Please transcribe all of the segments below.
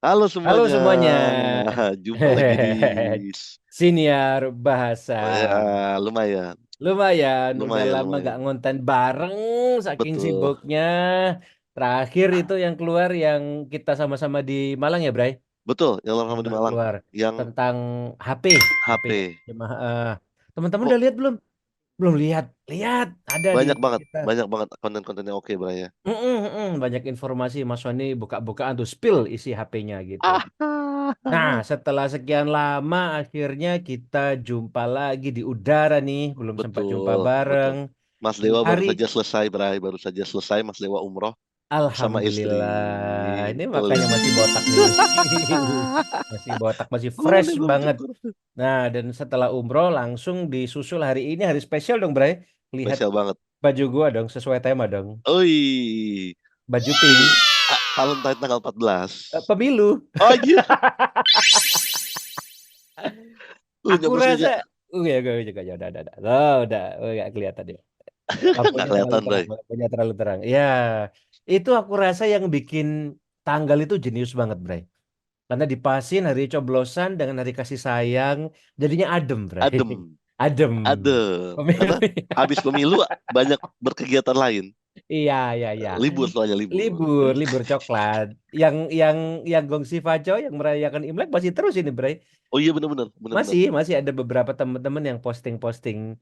Halo Halo semuanya, semuanya. jumpa lagi di Siniar bahasa. lumayan, Lumayan, udah lumayan, lama gak lumayan. ngonten bareng, saking Betul, sibuknya. Terakhir itu yang keluar yang kita sama-sama di Malang ya, Bray? betul. Yang lama Yang di baru Malang, keluar yang tentang HP. HP ya. HP. Teman-teman Kok udah lihat belum? Belum lihat. Lihat, ada di kita. banyak banget konten-konten yang oke, Bray ya. Banyak informasi Mas Sony buka-bukaan tuh spill isi HP-nya gitu. Ah, Nah, setelah sekian lama akhirnya kita jumpa lagi di udara nih, belum sempat jumpa betul, betul. bareng Mas di Dewa baru hari saja selesai, Bray. Baru saja selesai Mas Dewa umroh bersama istri. Alhamdulillah. Ini Betul. makanya masih botak nih. Masih botak, masih Gua fresh nih belum banget. cukur. Nah, dan setelah umroh langsung disusul hari ini hari spesial dong, Bray. Lihat Spesial banget. baju gua dong, sesuai tema dong. Oi, Baju ini pink, Valentine tanggal 14. pemilu. Oh iya, lu Aku nyoblos rasa, juga. ya gue juga ya udah, oh, udah, oh, nggak kelihatan ya. Nggak Lampunya terlalu kelihatan, terang, Bray. lampunya terlalu terang. Ya, itu aku rasa yang bikin tanggal itu jenius banget, Bray. Karena dipasin hari coblosan dengan hari kasih sayang, jadinya adem, Bray. Adem, Adem. adem. Karena Pemilih. habis pemilu banyak berkegiatan lain. Iya, iya, iya. Libur soalnya libur. Libur, libur coklat. Yang Gongsi Faco yang merayakan Imlek masih terus ini, Bray. Oh iya benar-benar, benar-benar. Masih ada beberapa teman-teman yang posting-posting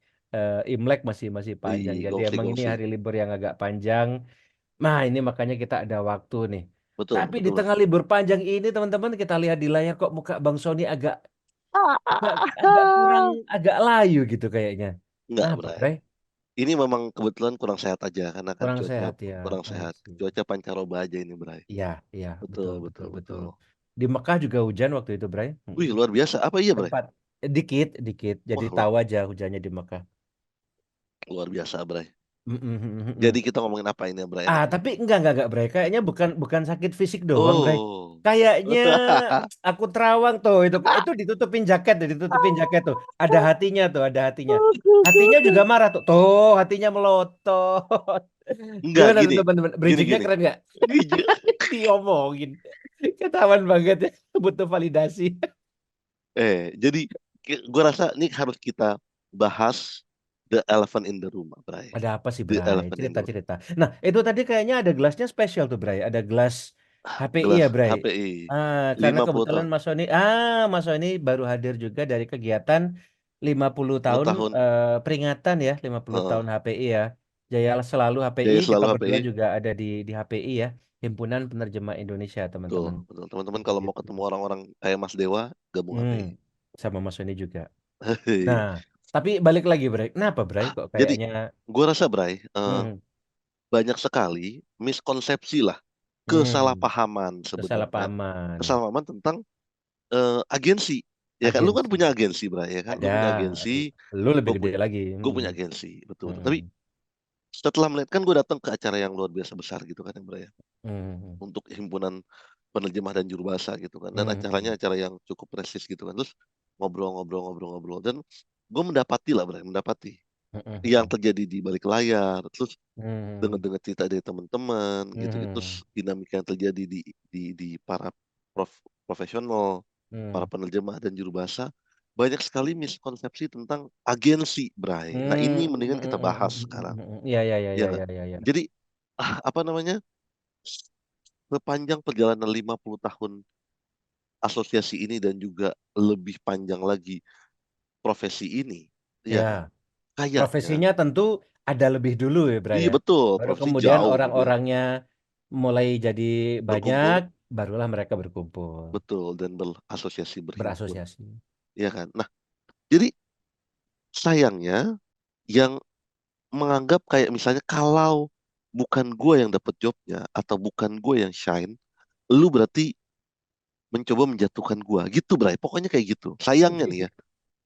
Imlek masih panjang. Di Jadi emang ini gongsi-gongsi. hari libur yang agak panjang. Nah, ini makanya kita ada waktu nih. Betul, Tapi di betul. tengah libur panjang ini, teman-teman, kita lihat di layar kok muka Bang Sony agak kurang, agak layu gitu kayaknya. Enggak, Kenapa, Bray. Bray? Ini memang kebetulan kurang sehat aja karena kan Kurang cuaca sehat ya. kurang I sehat. see. Cuaca pancaroba aja ini, Bray. Iya, iya, Betul, betul, betul, betul, betul. betul. Di Mekah juga hujan waktu itu, Bray. Wih, luar biasa. Apa iya, Bray? Tempat dikit, dikit. Jadi Wah, tahu aja hujannya di Mekah. luar biasa, Bray. Jadi Mm-mm. kita ngomongin apa ini, Bray, Ah, enaknya? tapi enggak, Bray. Kayaknya bukan bukan sakit fisik doang, Bray. Oh. Kayaknya aku terawang tuh itu ditutupin jaket tuh. Ada hatinya tuh, ada hatinya. Hatinya juga marah tuh. Tuh, hatinya melotot. Enggak, Gimana gini. teman-teman? Gini, Bridgingnya gini. keren nggak? Gini. Diomongin. Ketahuan banget ya. Butuh validasi. Jadi gue rasa ini harus kita bahas the elephant in the room, Bray. Ada apa sih, The Bray? elephant in the room. Cerita-cerita. Nah, itu tadi kayaknya ada gelasnya spesial tuh, Bray. Ada gelas HPI Gelas ya, Bray. HPI Karena 50 kebetulan tahun. Mas Sony baru hadir juga dari kegiatan 50 10 tahun tahun. peringatan ya, 50 Heeh. tahun HPI ya. Jaya selalu HPI, Jaya kita selalu HPI. kebetulan juga ada di HPI ya, Himpunan Penerjemah Indonesia, Betul, teman-teman. betul. Teman-teman kalau mau Gitu. ketemu orang-orang kayak Mas Dewa, gabung Hmm, HPI. sama Mas Sony juga. Nah, tapi balik lagi, Bray. Kenapa, Bray? Kok Jadi, kayaknya gue rasa, Bray, hmm, banyak sekali miskonsepsi lah, hmm, kesalahpahaman sebenarnya, kesalahpahaman. kesalahpahaman tentang agensi. Ya kan, lu kan Agensi. punya agensi, Bray, ya kan? Ada, Lu punya ada. agensi, Lu lebih gue gede punya, lagi. gue punya agensi, betul. Tapi Hmm, setelah melihat kan gue datang ke acara yang luar biasa besar gitu kan, ya, Bray, ya, hmm, untuk himpunan penerjemah dan juru bahasa gitu kan, dan acaranya hmm, acara yang cukup prestis gitu kan, terus ngobrol-ngobrol dan gue mendapati lah, Bray, mendapati hmm, yang hmm, terjadi di balik layar, terus hmm, dengar-dengar cerita dari teman-teman gitu, hmm, terus dinamika yang terjadi di para profesional, para hmm, penerjemah dan juru bahasa, banyak sekali miskonsepsi tentang agensi, Bray. Nah, hmm, ini hmm, mendingan kita bahas sekarang, ya, ya, ya, ya ya, kan? ya, ya, ya. Jadi apa namanya? Sepanjang perjalanan 50 tahun asosiasi ini dan juga lebih panjang lagi profesi ini, ya Ya, kan? Kayaknya, profesinya tentu ada lebih dulu ya, Bray iya ya. betul, Baru profesi kemudian jauh lebih orang-orangnya mulai jadi banyak, berkumpul, barulah mereka berkumpul, betul, dan berasosiasi berhimpun, berasosiasi. ya kan? Nah, jadi sayangnya yang menganggap kayak misalnya kalau bukan gue yang dapet jobnya atau bukan gue yang shine, lu berarti mencoba menjatuhkan gue, gitu, Bray. Pokoknya kayak gitu. Sayangnya nih ya.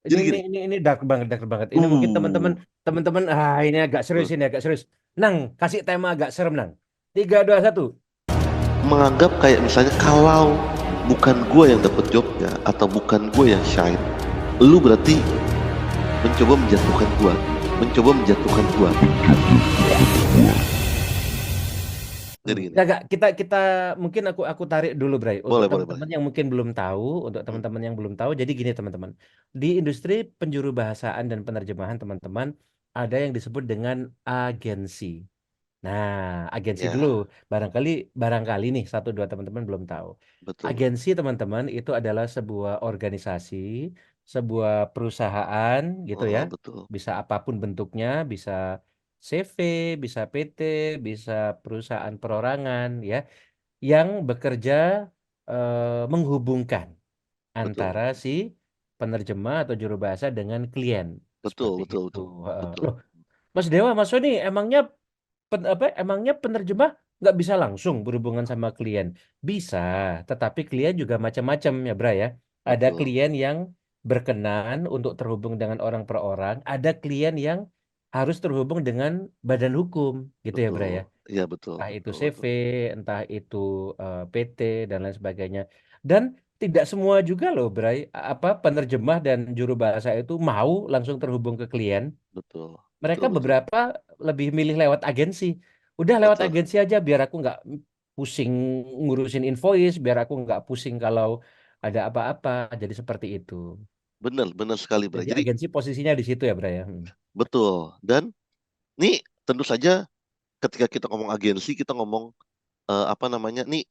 Ini Jadi ini gini, ini ini dark banget, dark banget. Ini mungkin uh, teman-teman ini agak uh, serius ini agak serius. Nang, kasih tema agak serem, Nang. 3, 2, 1. menganggap kayak misalnya kalau bukan gue yang dapet jobnya atau bukan gue yang shine, lu berarti mencoba menjatuhkan gue, mencoba menjatuhkan gue. Jadi gini, Ya gak, kita mungkin aku tarik dulu, Bray, untuk boleh, boleh, boleh. teman-teman yang mungkin belum tahu, untuk Hmm, teman-teman yang belum tahu. Jadi gini, teman-teman. Di industri penjuru bahasaan dan penerjemahan, teman-teman, ada yang disebut dengan agensi. Nah, agensi dulu. ya, Barangkali barangkali nih satu dua teman-teman belum tahu. betul, betul. Agensi, teman-teman, itu adalah sebuah organisasi, sebuah perusahaan gitu ya. Betul, Bisa apapun bentuknya, bisa CV, bisa PT, bisa perusahaan perorangan ya, yang bekerja menghubungkan antara betul, si penerjemah atau juru bahasa dengan klien. betul, Seperti betul, itu. betul, betul, Loh, Mas Dewa, Mas Sony, emangnya penerjemah nggak bisa langsung berhubungan sama klien? Bisa, tetapi klien juga macam-macam ya, Bra ya. Ada betul, klien yang berkenan untuk terhubung dengan orang per orang, ada klien yang harus terhubung dengan badan hukum, gitu ya, Bra betul. ya. Iya, betul, Entah itu betul, CV, betul, entah itu PT dan lain sebagainya. Dan tidak semua juga loh, Bray, apa penerjemah dan juru bahasa itu mau langsung terhubung ke klien. betul, betul, Mereka betul, beberapa lebih milih lewat agensi. Udah lewat betul. agensi aja biar aku nggak pusing ngurusin invoice, biar aku nggak pusing kalau ada apa-apa. Jadi seperti itu. Benar, benar sekali, Bray. Jadi Jadi, agensi posisinya di situ ya, Bray ya. betul. Dan nih, tentu saja ketika kita ngomong agensi, kita ngomong apa namanya? Nih,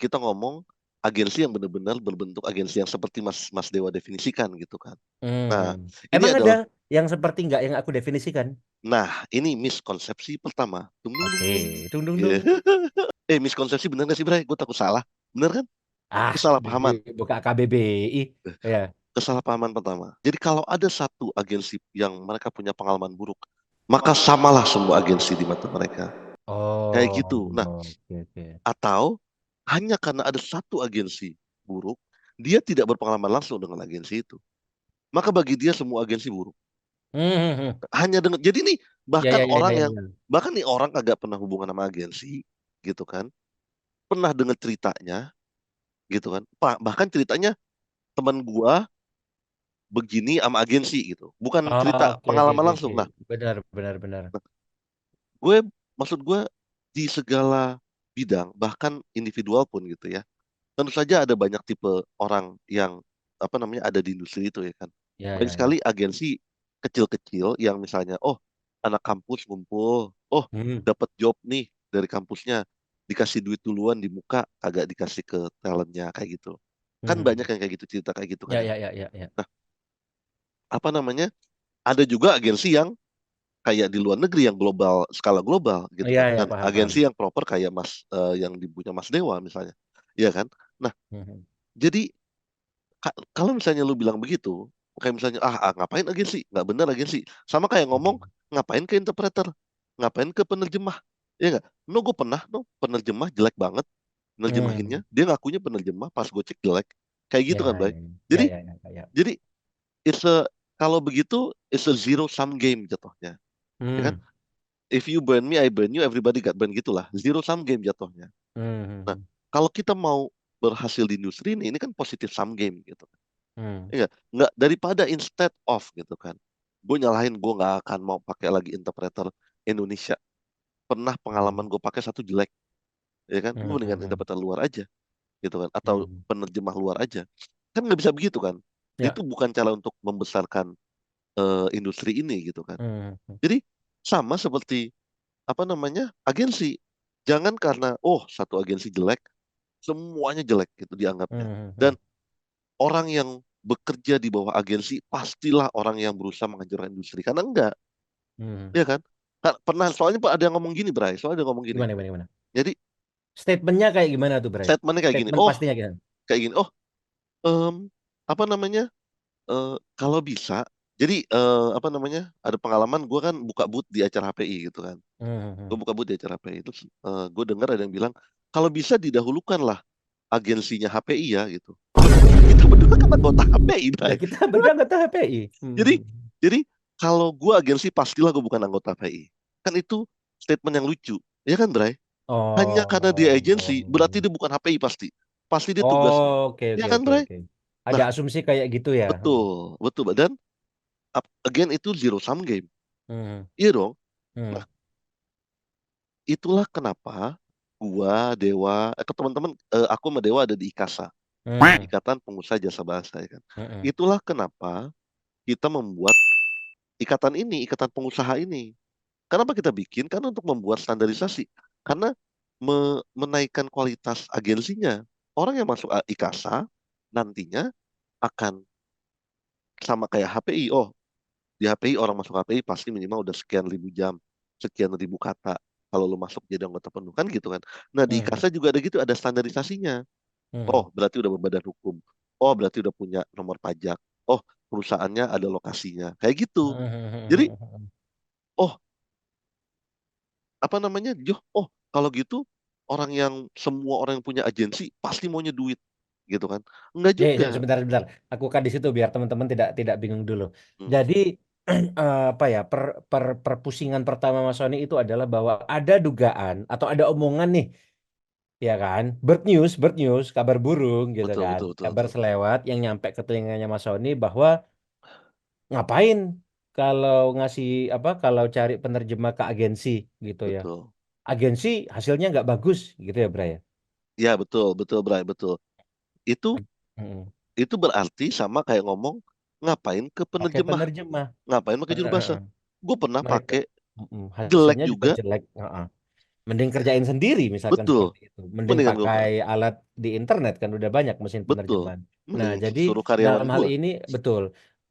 kita ngomong agensi yang benar-benar berbentuk agensi yang seperti Mas Mas Dewa definisikan gitu kan. Hmm. Nah, ini Emang ada adalah yang seperti nggak yang aku definisikan? ini miskonsepsi pertama. Dung, dung, dung, Oke, dung. tung tung Iya. tung. Miskonsepsi bener gak sih, Bray? Gue takut salah. Bener kan? Ah, Kesalahpahaman. buka KBBI. Ya. Kesalahpahaman pertama. Jadi kalau ada satu agensi yang mereka punya pengalaman buruk, maka samalah semua agensi di mata mereka. Kayak Oh, gitu. Nah, oke oke. atau hanya karena ada satu agensi buruk, dia tidak berpengalaman langsung dengan agensi itu. Maka bagi dia semua agensi buruk. Hmm. Hanya dengan jadi nih Ya bahkan ya ya orang ya yang ya. bahkan nih orang kagak pernah hubungan sama agensi gitu kan. Pernah dengar ceritanya gitu kan. Bahkan ceritanya teman gua begini sama agensi gitu. Bukan Oh, cerita oke oke pengalaman oke oke. langsung. Nah, Benar benar benar. gue maksud gue di segala bidang bahkan individual pun gitu ya. Tentu saja ada banyak tipe orang yang apa namanya ada di industri itu ya kan. Ya Banyak ya ya. sekali agensi kecil-kecil yang misalnya, oh anak kampus ngumpul, oh Hmm. dapat job nih dari kampusnya, dikasih duit duluan di muka, agak dikasih ke talentnya kayak gitu. Kan banyak Hmm. yang kayak gitu cerita kayak gitu kan Ya ya. ya ya ya ya. Nah, apa namanya? Ada juga agensi yang kayak di luar negeri yang global, skala global gitu Ya kan. ya Dan paham paham. agensi yang proper kayak yang dipunya Mas Dewa misalnya. Iya kan? Nah, Hmm. jadi kalau misalnya lu bilang begitu, kayak misalnya ngapain agensi? Nggak bener agensi. Sama kayak ngomong Hmm. ngapain ke interpreter? Ngapain ke penerjemah? Iya nggak? No, gue pernah no penerjemah jelek banget nerjemahinnya. Hmm. Dia ngakunya penerjemah pas gue cek jelek. Kayak gitu kan, Ya Bray. ya Jadi ya ya ya. Ya. jadi it's a kalau begitu it's a zero sum game jatuhnya. Ya kan? Hmm. If you burn me, I burn you, everybody got burn gitulah. Zero sum game jatuhnya. Nah, Hmm. kalau kita mau berhasil di industri ini kan positif sum game gitu. Hmm. Iya, nggak daripada instead of gitu kan. Gue nyalahin gue nggak akan mau pakai lagi interpreter Indonesia. Pernah pengalaman Hmm. gue pakai satu jelek, ya kan? Gue Hmm. mendingan Hmm. interpreter luar aja, gitu kan? Atau Hmm. penerjemah luar aja. Kan nggak bisa begitu kan? Ya. Itu bukan cara untuk membesarkan industri ini gitu kan. Hmm. Jadi sama seperti apa namanya agensi. Jangan karena satu agensi jelek, semuanya jelek gitu dianggapnya. Hmm. Dan Hmm. orang yang bekerja di bawah agensi pastilah orang yang berusaha menghancurkan industri. Karena enggak, Hmm. ya kan? Pernah soalnya Pak ada yang ngomong gini, Bray. Soalnya ada yang ngomong gini. Gimana gimana gimana? Jadi Statementnya kayak gimana tuh, Bray? statementnya kayak gini. Statement Oh, pastinya gimana? kayak gini. Oh, em, apa namanya? Kalau bisa. Jadi apa namanya? Ada pengalaman gue kan buka booth di acara HPI gitu kan. Hmm. Gue Hmm. buka booth di acara HPI itu gue dengar ada yang bilang kalau bisa didahulukanlah agensinya HPI ya gitu. Loh, kita berdua kan anggota HPI, Ya Bray. kita berdua nggak tahu HPI. Jadi, Hmm. jadi kalau gue agensi pastilah gue bukan anggota PI. Kan itu statement yang lucu, ya kan, Bray? Hanya karena dia agensi, berarti Oh. dia bukan HPI pasti. Pasti dia tugas, Oh, oke ya oke kan, oke Bray? oke. Ada Nah, asumsi kayak gitu ya. betul, betul. Dan again itu zero sum game, Hmm. iya dong. Nah, Hmm. itulah kenapa. gua, Dewa, ke teman-teman, aku sama Dewa ada di IKASA, Hmm, Ikatan Pengusaha Jasa Bahasa ya kan. hmm, Itulah kenapa kita membuat ikatan ini, ikatan pengusaha ini. Kenapa kita bikin? Karena untuk membuat standarisasi. Karena menaikkan kualitas agensinya. Orang yang masuk IKASA nantinya akan sama kayak HPI. Oh, di HPI orang masuk HPI pasti minimal udah sekian ribu jam, sekian ribu kata. Kalau lu masuk jadi anggota penuh kan gitu kan. Nah di hmm, IKASA juga ada gitu, ada standarisasinya. Oh, hmm, berarti udah berbadan hukum. Oh, berarti udah punya nomor pajak. Oh, perusahaannya ada lokasinya. Kayak gitu. hmm, Jadi, hmm. oh, apa namanya? Oh, kalau gitu orang yang semua orang yang punya agensi pasti maunya duit, gitu kan? Enggak juga. Sebentar, sebentar. Aku kan di situ biar teman-teman tidak bingung dulu. Hmm, Jadi apa ya perpusingan pertama Mas Sony itu adalah bahwa ada dugaan atau ada omongan nih, ya kan? Bird news, kabar burung gitu betul, kan? betul, betul, Kabar betul, selewat yang nyampe ke telinganya Mas Sony bahwa ngapain kalau ngasih apa kalau cari penerjemah ke agensi gitu ya. betul. Agensi hasilnya nggak bagus gitu ya, Bray. Ya, betul, betul, Bray, betul. Itu Mm-mm. itu berarti sama kayak ngomong ngapain ke Pakai penerjemah, penerjemah. ngapain pakai juru bahasa. Heeh. Gue pernah Mereka pakai jelek hasilnya juga juga, jelek. Heeh. Mending kerjain sendiri misalkan betul. seperti itu. Mending Mendingan gue, pakai alat di internet kan udah banyak mesin betul. penerjemahan. Nah, Mending jadi suruh karyawan dalam hal gue, ini betul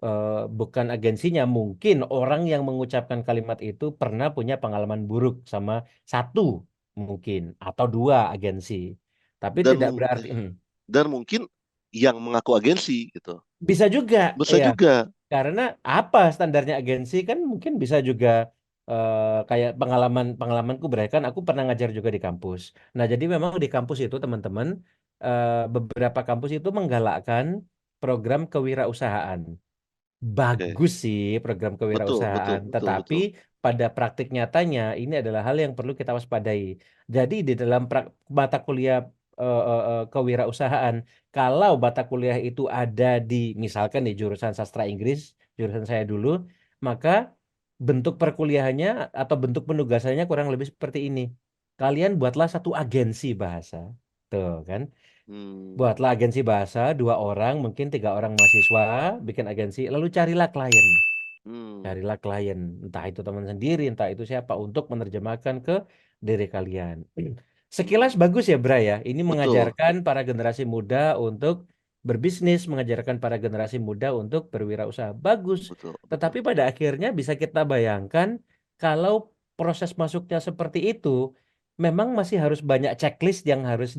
eh, bukan agensinya, mungkin orang yang mengucapkan kalimat itu pernah punya pengalaman buruk sama satu mungkin atau dua agensi. Tapi dan tidak berarti dan mungkin yang mengaku agensi gitu. bisa juga Bisa ya. juga, Karena apa standarnya agensi kan mungkin bisa juga kayak pengalamanku berarti kan aku pernah ngajar juga di kampus. Nah, jadi memang di kampus itu teman-teman beberapa kampus itu menggalakkan program kewirausahaan. oke. Bagus sih program Betul, betul, kewirausahaan, betul, tetapi betul. pada praktik nyatanya ini adalah hal yang perlu kita waspadai. Jadi di dalam mata kuliah kewirausahaan, kalau mata kuliah itu ada di misalkan di jurusan sastra Inggris, jurusan saya dulu, maka bentuk perkuliahannya atau bentuk penugasannya kurang lebih seperti ini. Kalian buatlah satu agensi bahasa. Tuh kan. Hmm, Buatlah agensi bahasa, dua orang, mungkin tiga orang mahasiswa, bikin agensi, lalu carilah klien. hmm, Carilah klien, entah itu teman sendiri, entah itu siapa, untuk menerjemahkan ke diri kalian. Sekilas hmm. bagus ya, Bra ya. Ini Betul, mengajarkan para generasi muda untuk berbisnis, mengajarkan para generasi muda untuk berwirausaha. Bagus. betul, betul. Tetapi pada akhirnya bisa kita bayangkan kalau proses masuknya seperti itu, memang masih harus banyak checklist yang harus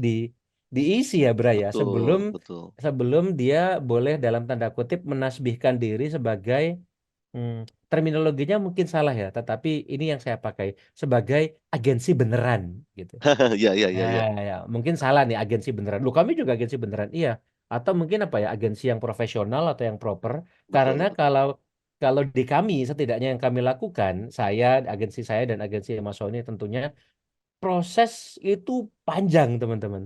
diisi ya, Bra ya, sebelum Betul, betul. sebelum dia boleh dalam tanda kutip menasbihkan diri sebagai Hmm, terminologinya mungkin salah ya, tetapi ini yang saya pakai sebagai agensi beneran gitu. Ya, ya, ya, ya. Ya, mungkin salah nih agensi beneran. Lu kami juga agensi beneran, iya. Atau mungkin apa ya, agensi yang profesional atau yang proper. Betul, Karena betul. kalau kalau di kami setidaknya yang kami lakukan, saya, agensi saya dan agensi Mas Sony tentunya proses itu panjang teman-teman.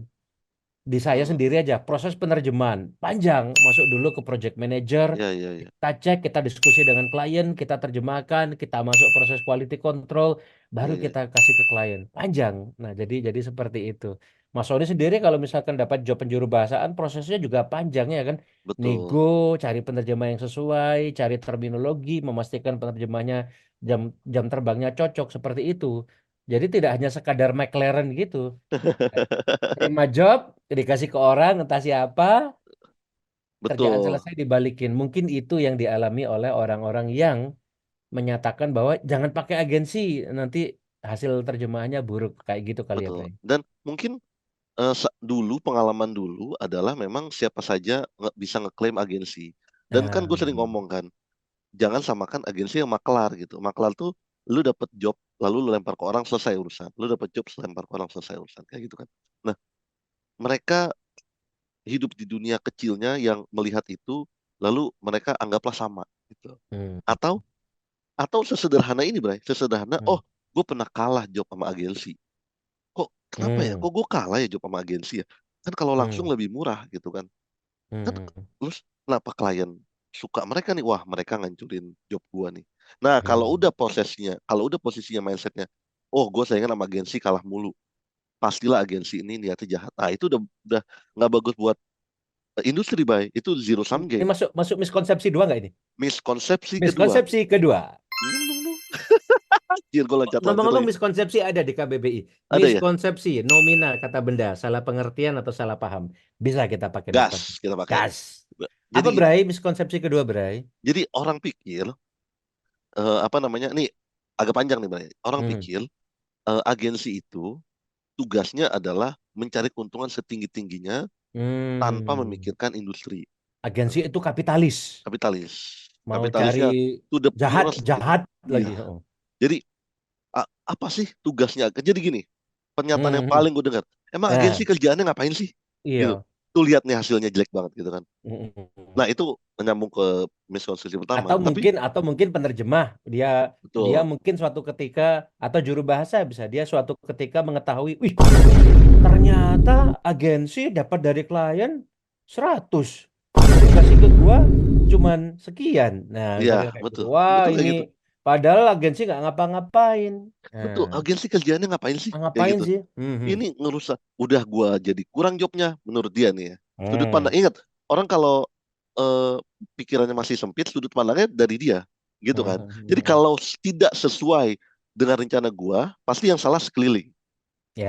Di saya Hmm, sendiri aja proses penerjemahan panjang. Masuk dulu ke project manager, ya, ya, ya. kita cek, kita diskusi dengan klien, kita terjemahkan, kita masuk proses quality control, baru Ya, ya. kita kasih ke klien. Panjang. Nah, jadi seperti itu. Mas Sony sendiri kalau misalkan dapat job penjuru bahasaan, prosesnya juga panjang ya kan. Nego, Betul. cari penerjemah yang sesuai, cari terminologi, memastikan penerjemahnya jam jam terbangnya cocok seperti itu. Jadi tidak hanya sekadar McLaren gitu. Terima job, dikasih ke orang entah siapa, kerjaan Betul. selesai dibalikin. Mungkin itu yang dialami oleh orang-orang yang menyatakan bahwa jangan pakai agensi, nanti hasil terjemahannya buruk kayak gitu kali ya, Betul. Bray. Dan mungkin dulu pengalaman dulu adalah memang siapa saja bisa ngeklaim agensi. Dan kan gue Nah, sering ngomong kan, jangan samakan agensi yang makelar gitu. Makelar tuh lu dapet job lalu lu lempar ke orang selesai urusan. Lu dapet job lempar ke orang selesai urusan kayak gitu kan. Nah, mereka hidup di dunia kecilnya yang melihat itu lalu mereka anggaplah sama gitu. hmm, Atau sesederhana ini, Bray. Sesederhana, hmm, oh, gue pernah kalah job sama agensi. Kok kenapa ya? hmm, Kok gue kalah ya job sama agensi ya? Kan kalau langsung hmm, lebih murah gitu kan. Kan hmm, terus kenapa klien suka mereka nih? Wah, mereka ngancurin job gue nih. Nah, hmm, kalau udah posisinya mindsetnya, oh, gue saingan sama agensi kalah mulu. pastilah agensi ini niatnya jahat. Nah, itu udah nggak bagus buat industri, bay. Itu zero sum Ini game. masuk masuk miskonsepsi dua nggak ini? Miskonsepsi kedua. Miskonsepsi kedua. Nung, nung, nung. Anjir, gue loncat-loncat Ngomong-ngomong lagi. miskonsepsi ada di KBBI. Ada ya? Miskonsepsi, nomina kata benda, salah pengertian atau salah paham. Bisa kita pakai Gas miskonsepsi. kita pakai. Gas. Jadi Apa gini. Bray? Miskonsepsi kedua Bray? Jadi orang pikir apa namanya? Nih agak panjang nih, bay. Orang Hmm. pikir agensi itu tugasnya adalah mencari keuntungan setinggi-tingginya tanpa Hmm. memikirkan industri. Gitu. Agensi itu kapitalis. Kapitalis. Mau cari Kapitalisnya to the jahat, purest gitu. jahat Iya. lagi. Oh. Jadi apa sih tugasnya? Jadi gini, pernyataan yang Hmm. Hmm. paling gue dengar, emang agensi Nah, kerjaannya ngapain sih? Gitu. iya. Tuh lihat nih hasilnya jelek banget gitu kan. Hmm. Nah itu menyambung ke miskonsepsi pertama. Tapi Atau mungkin penerjemah dia dia betul, mungkin suatu ketika atau juru bahasa bisa dia suatu ketika mengetahui, wih ternyata agensi dapat dari klien 100 dikasih ke gua cuman sekian. Nah, iya misalkan kayak gitu. betul, Wah, betul kayak ini gitu. padahal agensi nggak ngapa-ngapain. Nah, Betul, agensi kerjaannya ngapain sih? Kayak ngapain gitu. sih? Hmm, hmm, Ini ngerusak. Udah gua jadi kurang jobnya menurut dia nih ya. Sudut hmm, pandang, ingat, orang kalau eh, pikirannya masih sempit, sudut pandangnya dari dia, gitu hmm, kan. hmm, Jadi hmm. kalau tidak sesuai dengan rencana gua, pasti yang salah sekeliling.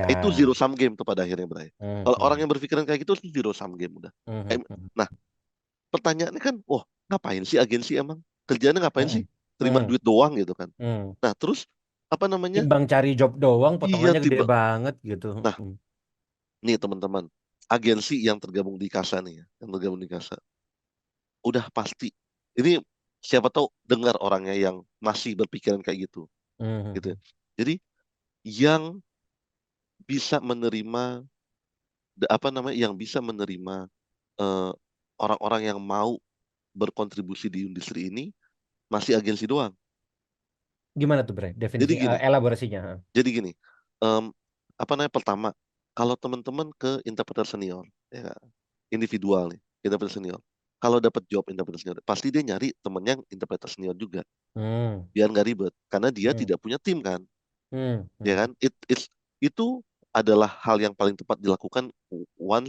Itu Ya, zero sum game tuh pada akhirnya, Bray. hmm, Kalau orang hmm, yang berpikiran kayak gitu, itu zero sum game udah. hmm, Eh, hmm, Nah, pertanyaannya kan, wah, ngapain sih agensi emang? Kerjanya ngapain hmm, sih? Terima hmm, duit doang gitu kan. hmm. Nah, terus apa namanya? Timbang cari job doang, Iya, potongannya gede tiba. banget gitu. Nah, Hmm, nih teman-teman, agensi yang tergabung di Kasa nih ya, yang tergabung di Kasa, udah pasti. Ini siapa tahu dengar orangnya yang masih berpikiran kayak gitu, hmm, gitu. hmm, Ya. Jadi yang bisa menerima, apa namanya, yang bisa menerima eh, orang-orang yang mau berkontribusi di industri ini masih agensi doang. Gimana tuh, Bre? Jadi Definisi, gini, elaborasinya. jadi gini, em, apa namanya pertama, kalau teman-teman ke interpreter senior, ya, individual nih, interpreter senior. Kalau dapat job interpreter senior, pasti dia nyari temennya yang interpreter senior juga, Hmm, biar nggak ribet, karena dia hmm, tidak punya tim kan, hmm, ya hmm, kan? Itu adalah hal yang paling tepat dilakukan one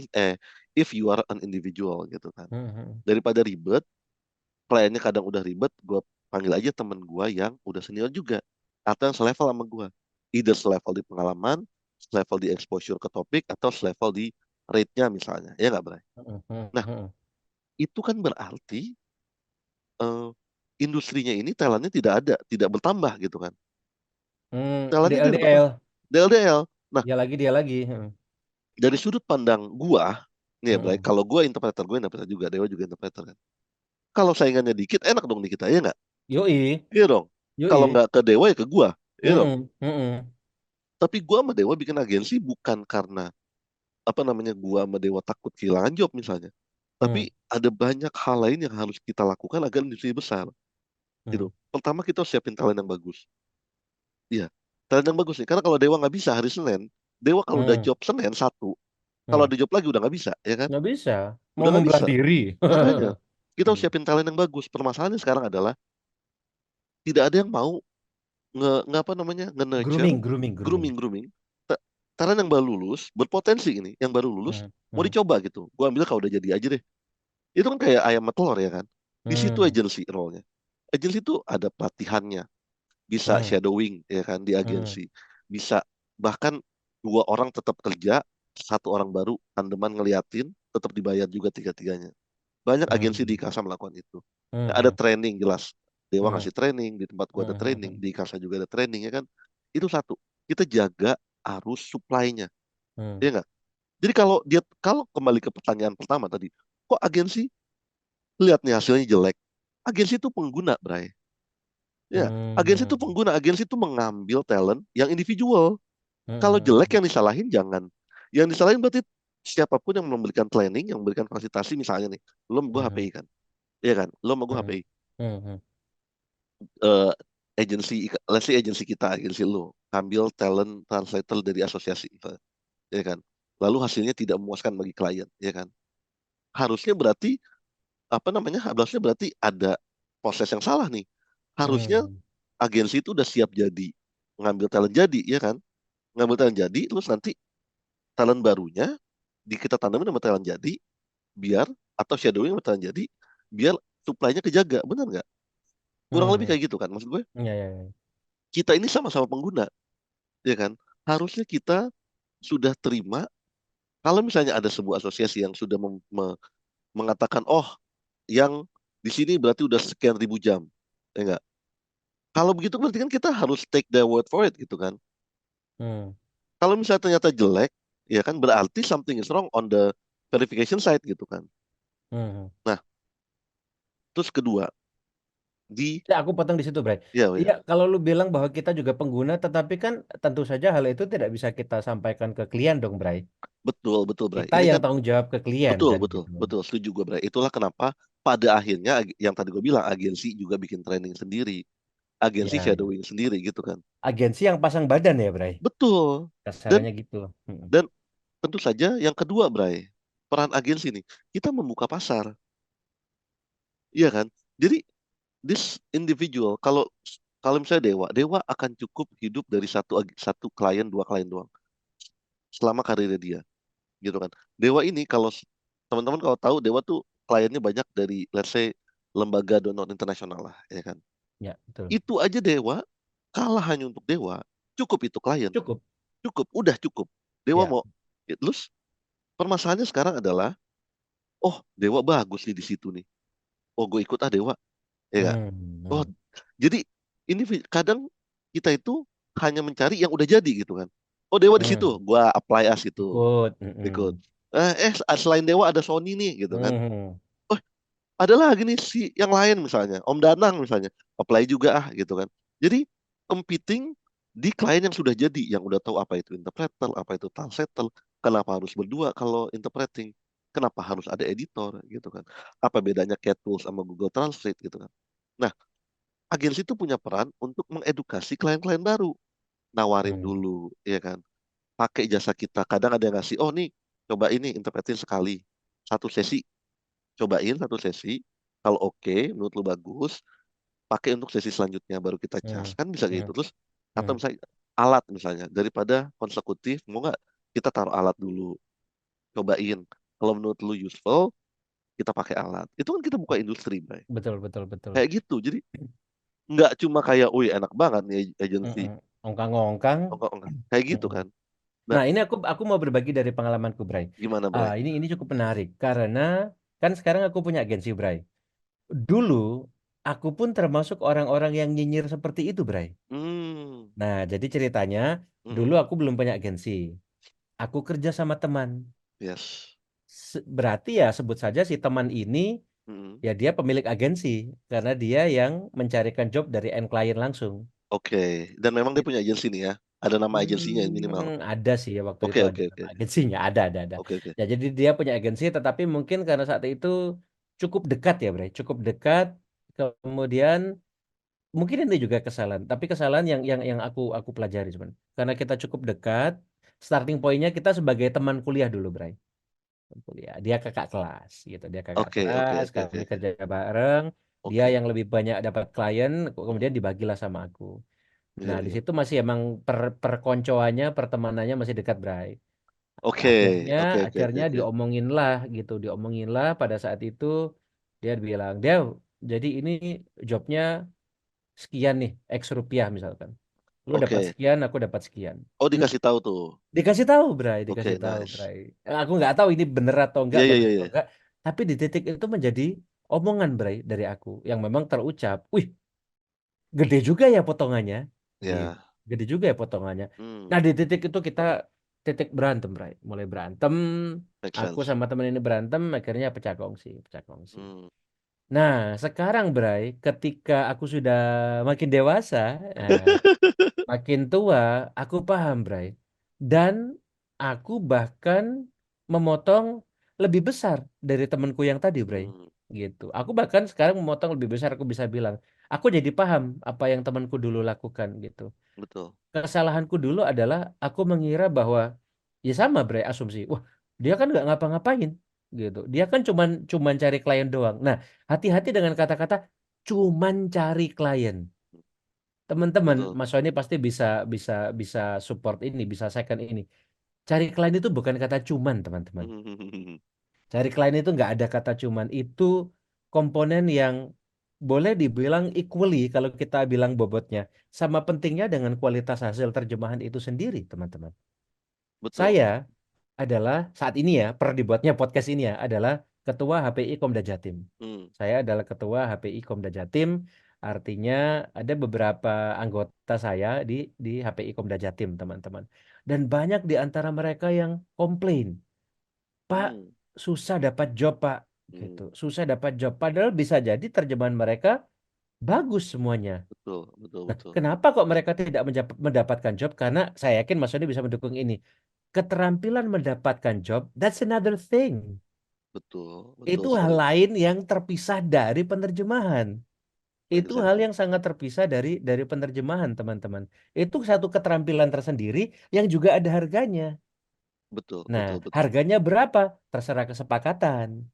if you are an individual gitu kan. hmm, hmm, Daripada ribet, kliennya kadang udah ribet, gue panggil aja temen gue yang udah senior juga atau yang selevel sama gue, either selevel di pengalaman, selevel di exposure ke topik, atau selevel di rate-nya misalnya, ya nggak Bray? hmm, hmm, Nah hmm. itu kan berarti eh, industrinya ini talentnya tidak ada, tidak bertambah gitu kan, talentnya tidak bertambah, DLDL, DLDL. Nah dia lagi. Hmm, dari sudut pandang gua nih ya Bray, hmm. kalau gue interpreter juga, Dewa juga interpreter kan, kalau saingannya dikit enak dong di kita, ya nggak? Yoi, Iya dong. Kalau yoi. nggak ke Dewa ya ke gua, iya dong. Hmm, hmm, hmm, Tapi gua sama Dewa bikin agensi bukan karena apa namanya gua sama Dewa takut kehilangan job misalnya. Tapi hmm, ada banyak hal lain yang harus kita lakukan agar industri besar gitu. hmm, Pertama kita harus siapin talent yang bagus. Iya, talent yang bagus nih. Karena kalau Dewa nggak bisa hari Senin, Dewa kalau udah hmm, job Senin satu, kalau hmm. ada job lagi udah nggak bisa, ya kan? Nggak bisa. Mau Udah nggak membelah bisa. diri. Makanya kita harus Hmm. siapin talent yang bagus. Permasalahannya sekarang adalah tidak ada yang mau nge apa namanya nge-nurture, Grooming, grooming, grooming. grooming grooming talent yang baru lulus berpotensi ini, yang baru lulus Hmm, mau hmm, dicoba gitu. Gua ambil kalau udah jadi aja deh. Itu kan kayak ayam sama telur ya kan. Di situ hmm, agency role-nya. Agency itu ada pelatihannya, bisa hmm, shadowing ya kan di hmm, agensi, bisa bahkan dua orang tetap kerja, satu orang baru tandeman ngeliatin, tetap dibayar juga tiga-tiganya. Banyak agensi di hmm, Kasa melakukan itu. Ya, ada hmm, training jelas. Dewa hmm, ngasih training, di tempat gua ada hmm, training, hmm, di Kasa juga ada training ya kan. Itu satu. Kita jaga arus supply-nya. hmm, Ya nggak? Jadi kalau kembali ke pertanyaan pertama tadi, kok agensi lihat nih hasilnya jelek? Agensi itu pengguna, Bray. Ya, agensi itu hmm, pengguna, agensi itu mengambil talent yang individual. Kalau hmm, jelek yang disalahin jangan. Yang disalahin berarti siapapun yang memberikan training, yang memberikan fasilitasi misalnya nih, lo mau gue hmm, HPI kan? Iya kan? Lo mau gue hmm, HPI. hmm, hmm, Eh agensi, let's say agensi kita, agensi lo, ambil talent translator dari asosiasi, ya kan? Lalu hasilnya tidak memuaskan bagi klien, ya kan? Harusnya berarti apa namanya? Harusnya berarti ada proses yang salah nih. Harusnya hmm, agensi itu udah siap jadi ngambil talent jadi, ya kan? Ngambil talent jadi, terus nanti talent barunya kita tanamin sama talent jadi, biar atau shadowing sama talent jadi, biar supply-nya kejaga, benar nggak? Kurang lebih Hmm. kayak gitu kan, maksud gue. Ya, ya, ya. Kita ini sama-sama pengguna, ya kan? Harusnya kita sudah terima kalau misalnya ada sebuah asosiasi yang sudah mengatakan, oh, yang di sini berarti udah sekian ribu jam, ya nggak? Kalau begitu berarti kan kita harus take the word for it gitu kan. Hmm. Kalau misalnya ternyata jelek, ya kan berarti something is wrong on the verification side gitu kan. Hmm. Nah, terus kedua di Ya, aku potong di situ, Bray. ya Iya, ya kalau lu bilang bahwa kita juga pengguna, tetapi kan tentu saja hal itu tidak bisa kita sampaikan ke klien dong, Bray. betul betul Bray. Kita Ini yang kan tanggung jawab ke klien betul kan betul gitu. betul setuju gue Bray. Itulah kenapa pada akhirnya yang tadi gue bilang agensi juga bikin training sendiri, agensi Ya, ya. shadowing sendiri gitu kan. Agensi yang pasang badan ya, Bray. Betul. Dan Kasarannya gitu. Mm-mm. dan tentu saja yang kedua Bray, peran agensi nih, kita membuka pasar, iya kan? Jadi this individual kalau kalau misalnya Dewa akan cukup hidup dari satu klien, dua klien doang selama karirnya dia, gitu kan. Dewa ini kalau teman-teman kalau tahu Dewa tuh kliennya banyak dari let's say lembaga donor internasional lah, ya kan. Ya, betul. Itu aja Dewa kalah hanya untuk Dewa, cukup itu klien, Cukup. cukup, udah cukup. Dewa Ya. mau, ya, terus permasalahannya sekarang adalah, oh Dewa bagus nih di situ nih, oh gue ikut ah Dewa, ya nggak? Hmm. Oh, Hmm. jadi ini kadang kita itu hanya mencari yang udah jadi gitu kan. Oh Dewa di situ, Hmm. gua apply as itu, Ikut. ikut. Mm-mm. Selain Dewa ada Sony nih gitu kan. Hmm. Oh ada lagi nih si yang lain misalnya, Om Danang misalnya, apply juga ah gitu kan. Jadi competing di klien yang sudah jadi, yang udah tahu apa itu interpreter, apa itu translator, kenapa harus berdua kalau interpreting, kenapa harus ada editor gitu kan. Apa bedanya Cat Tools sama Google Translate gitu kan. Nah, agensi itu punya peran untuk mengedukasi klien-klien baru, nawarin Hmm. dulu, ya kan. Pakai jasa kita. Kadang ada yang ngasih, oh nih, coba ini interpretin sekali, satu sesi, cobain satu sesi. Kalau oke, menurut lu bagus, pakai untuk sesi selanjutnya baru kita Hmm. cas. Kan bisa Hmm. gitu. Terus atau Hmm. misalnya alat misalnya, daripada konsekutif, mau nggak kita taruh alat dulu, cobain. Kalau menurut lu useful, kita pakai alat. Itu kan kita buka industri, Bray. Betul, betul, betul. Kayak gitu. Jadi nggak cuma kayak, wih enak banget nih agensi. Mm-mm. Ongkang-ongkang. Oh, enggak. Kayak gitu Mm-mm. kan. Nah, Nah, ini aku mau berbagi dari pengalamanku, Bray. gimana, Bray? Ini cukup menarik karena kan sekarang aku punya agensi, Bray. Dulu aku pun termasuk orang-orang yang nyinyir seperti itu, Bray. Hmm, Nah, jadi ceritanya dulu mm-mm. aku belum punya agensi. Aku kerja sama teman. Yes. Berarti ya sebut saja si teman ini Mm-mm. ya dia pemilik agensi karena dia yang mencarikan job dari end client langsung. Oke. Dan memang dia punya agensi nih ya. Ada nama agensinya minimal. Ada sih ya waktu Oke, itu ada oke, nama oke. agensinya, ada. Oke, oke. Ya jadi dia punya agensi, tetapi mungkin karena saat itu cukup dekat ya, Bre, cukup dekat. Kemudian mungkin ini juga kesalahan, tapi kesalahan yang aku pelajari cuman karena kita cukup dekat. Starting pointnya kita sebagai teman kuliah dulu, Bre. Kuliah. Dia kakak kelas gitu. Dia kakak Oke, oke, kelas, oke, oke, kami oke. kerja bareng. Dia Oke. yang lebih banyak dapat klien, kemudian dibagilah sama aku. Iya, Nah, di iya. situ masih emang perkoncoannya, pertemanannya masih dekat, Bray. Oke, Akhirnya, oke, oke, oke, akhirnya oke. diomongin lah gitu, diomongin lah pada saat itu dia bilang, Dew, jadi ini jobnya sekian nih, X rupiah misalkan. Lu dapat Oke. sekian, aku dapat sekian. Oh, Nah, dikasih tahu tuh. dikasih tahu, Bray, dikasih Oke, tahu, nice. Bray. Aku nggak tahu ini bener atau enggak, Iya, iya, bagus iya, atau iya. enggak. Tapi di titik itu menjadi omongan, Bray, dari aku yang memang terucap. Wih, gede juga ya potongannya. Gitu. Ya, Gede juga ya potongannya. hmm, Nah, di titik itu kita titik berantem, Bray. Mulai berantem. make Aku sense. sama temen ini berantem, akhirnya pecah kongsi, pecah kongsi. Hmm. Nah, sekarang, Bray, ketika aku sudah makin dewasa, nah, makin tua, aku paham, Bray. Dan aku bahkan memotong lebih besar dari temanku yang tadi, Bray. Hmm, Gitu. Aku bahkan sekarang memotong lebih besar, aku bisa bilang. Aku jadi paham apa yang temanku dulu lakukan, gitu. betul. Kesalahanku dulu adalah aku mengira bahwa ya sama, Bray, asumsi. Wah, dia kan nggak ngapa-ngapain, gitu. Dia kan cuman cari klien doang. Nah, hati-hati dengan kata-kata cuman cari klien. Teman-teman, Betul. Mas Sony pasti bisa bisa bisa support ini, bisa second ini. Cari klien itu bukan kata cuman, teman-teman. Cari klien itu nggak ada kata cuman. Itu komponen yang boleh dibilang equally kalau kita bilang bobotnya. Sama pentingnya dengan kualitas hasil terjemahan itu sendiri, teman-teman. Betul. Saya adalah saat ini ya, per dibuatnya podcast ini ya, adalah Ketua HPI Komda Jatim. Hmm, Saya adalah Ketua HPI Komda Jatim, artinya ada beberapa anggota saya di HPI Komda Jatim, teman-teman. Dan banyak di antara mereka yang komplain, Pak, hmm, susah dapat job, Pak. Gitu. hmm. Susah dapat job. Padahal bisa jadi terjemahan mereka bagus semuanya. Betul, betul, Nah, betul. kenapa kok mereka tidak mendapatkan job? Karena saya yakin Mas Sony bisa mendukung ini. Keterampilan mendapatkan job, that's another thing. Betul, betul Itu hal sekali. lain yang terpisah dari penerjemahan. Itu hal Exactly. yang sangat terpisah dari penerjemahan, teman-teman. Itu satu keterampilan tersendiri yang juga ada harganya. Betul, Nah, betul, betul. harganya berapa? Terserah kesepakatan.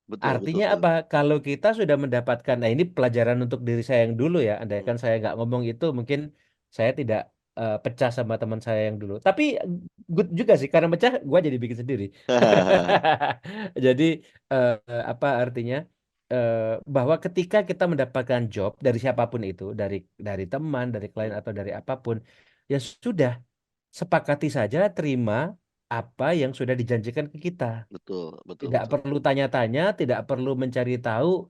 Betul, betul Artinya sekali. apa? Kalau kita sudah mendapatkan, nah ini pelajaran untuk diri saya yang dulu ya. Hmm. Andaikan saya nggak ngomong itu, mungkin saya tidak pecah sama teman saya yang dulu. Tapi good juga sih, karena pecah, gua jadi bikin sendiri. Jadi apa artinya? Eh, bahwa ketika kita mendapatkan job dari siapapun itu, dari teman, dari klien Hmm. atau dari apapun, ya sudah sepakati saja, terima apa yang sudah dijanjikan ke kita. Betul, betul, Tidak betul. perlu tanya-tanya, tidak perlu mencari tahu.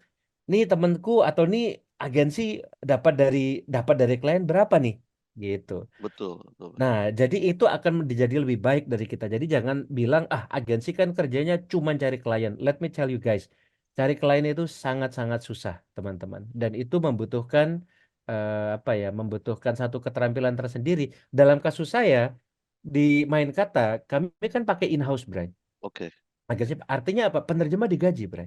Nih temanku atau nih agensi dapat dari dapat dari klien berapa nih? Gitu. Betul, betul, Nah, betul. jadi itu akan jadi lebih baik dari kita. Jadi jangan bilang, ah agensi kan kerjanya cuma cari klien. Let me tell you guys, cari klien itu sangat-sangat susah, teman-teman. Dan itu membutuhkan apa ya? Membutuhkan satu keterampilan tersendiri. Dalam kasus saya di Main Kata, kami kan pakai in-house brand. Oke. Agensi artinya apa? Penerjemah digaji, Bre.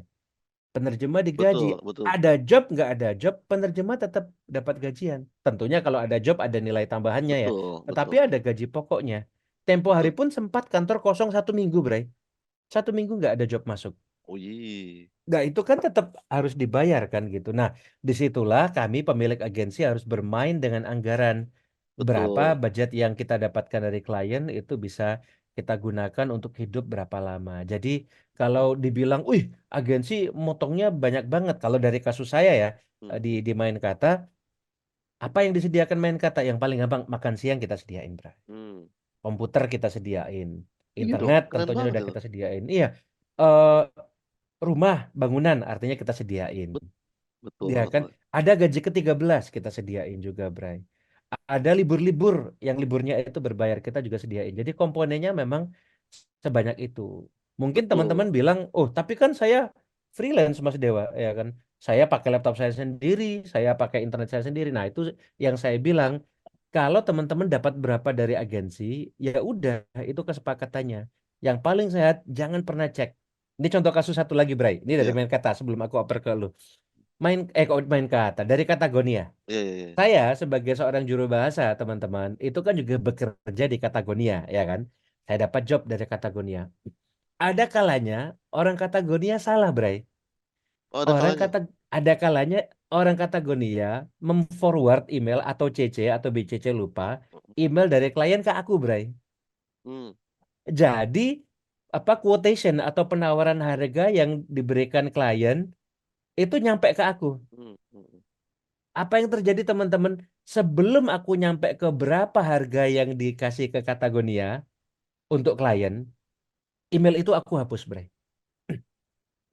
Penerjemah digaji. Betul, betul. Ada job nggak ada job, penerjemah tetap dapat gajian. Tentunya kalau ada job ada nilai tambahannya ya. Betul, Tetapi betul. ada gaji pokoknya. Tempo hari Betul. pun sempat kantor kosong 1 minggu, Bre. 1 minggu nggak ada job masuk. Oh iya. Nah, itu kan tetap harus dibayar kan gitu. Nah, disitulah kami pemilik agensi harus bermain dengan anggaran. Berapa Betul. budget yang kita dapatkan dari klien itu bisa kita gunakan untuk hidup berapa lama. Jadi, kalau dibilang, wih, agensi motongnya banyak banget. Kalau dari kasus saya ya, Hmm. di Main Kata, apa yang disediakan Main Kata? Yang paling gampang, makan siang kita sediain, Bra. Hmm. Komputer kita sediain. Iya dong, Internet keren tentunya banget udah itu. kita sediain. Iya. Eh, rumah bangunan artinya kita sediain, Bet- Betul ya banget, kan? Bang. Ada gaji ke-13 kita sediain juga, Bray. Ada libur-libur yang liburnya itu berbayar kita juga sediain. Jadi komponennya memang sebanyak itu. Mungkin teman-teman Betul. bilang, oh tapi kan saya freelance Mas Dewa, ya kan? Saya pakai laptop saya sendiri, saya pakai internet saya sendiri. Nah itu yang saya bilang, kalau teman-teman dapat berapa dari agensi, ya udah itu kesepakatannya. Yang paling sehat, jangan pernah cek. Ini contoh kasus satu lagi, Bray. Ini dari Iya. main kata sebelum aku oper ke lu. Kok main kata dari Katagonia. Iya, iya, iya. Saya sebagai seorang juru bahasa, teman-teman, itu kan juga bekerja di Katagonia, ya kan? Saya dapat job dari Katagonia. Ada kalanya orang Katagonia salah, Bray. Oh, ada Orang kalanya. kata ada kalanya orang Katagonia memforward email atau CC atau BCC lupa email dari klien ke aku, Bray. Hmm. Jadi apa quotation atau penawaran harga yang diberikan klien itu nyampe ke aku. Hmm. Hmm. Apa yang terjadi teman-teman? Sebelum aku nyampe ke berapa harga yang dikasih ke Katagonia untuk klien, email itu aku hapus, Bray.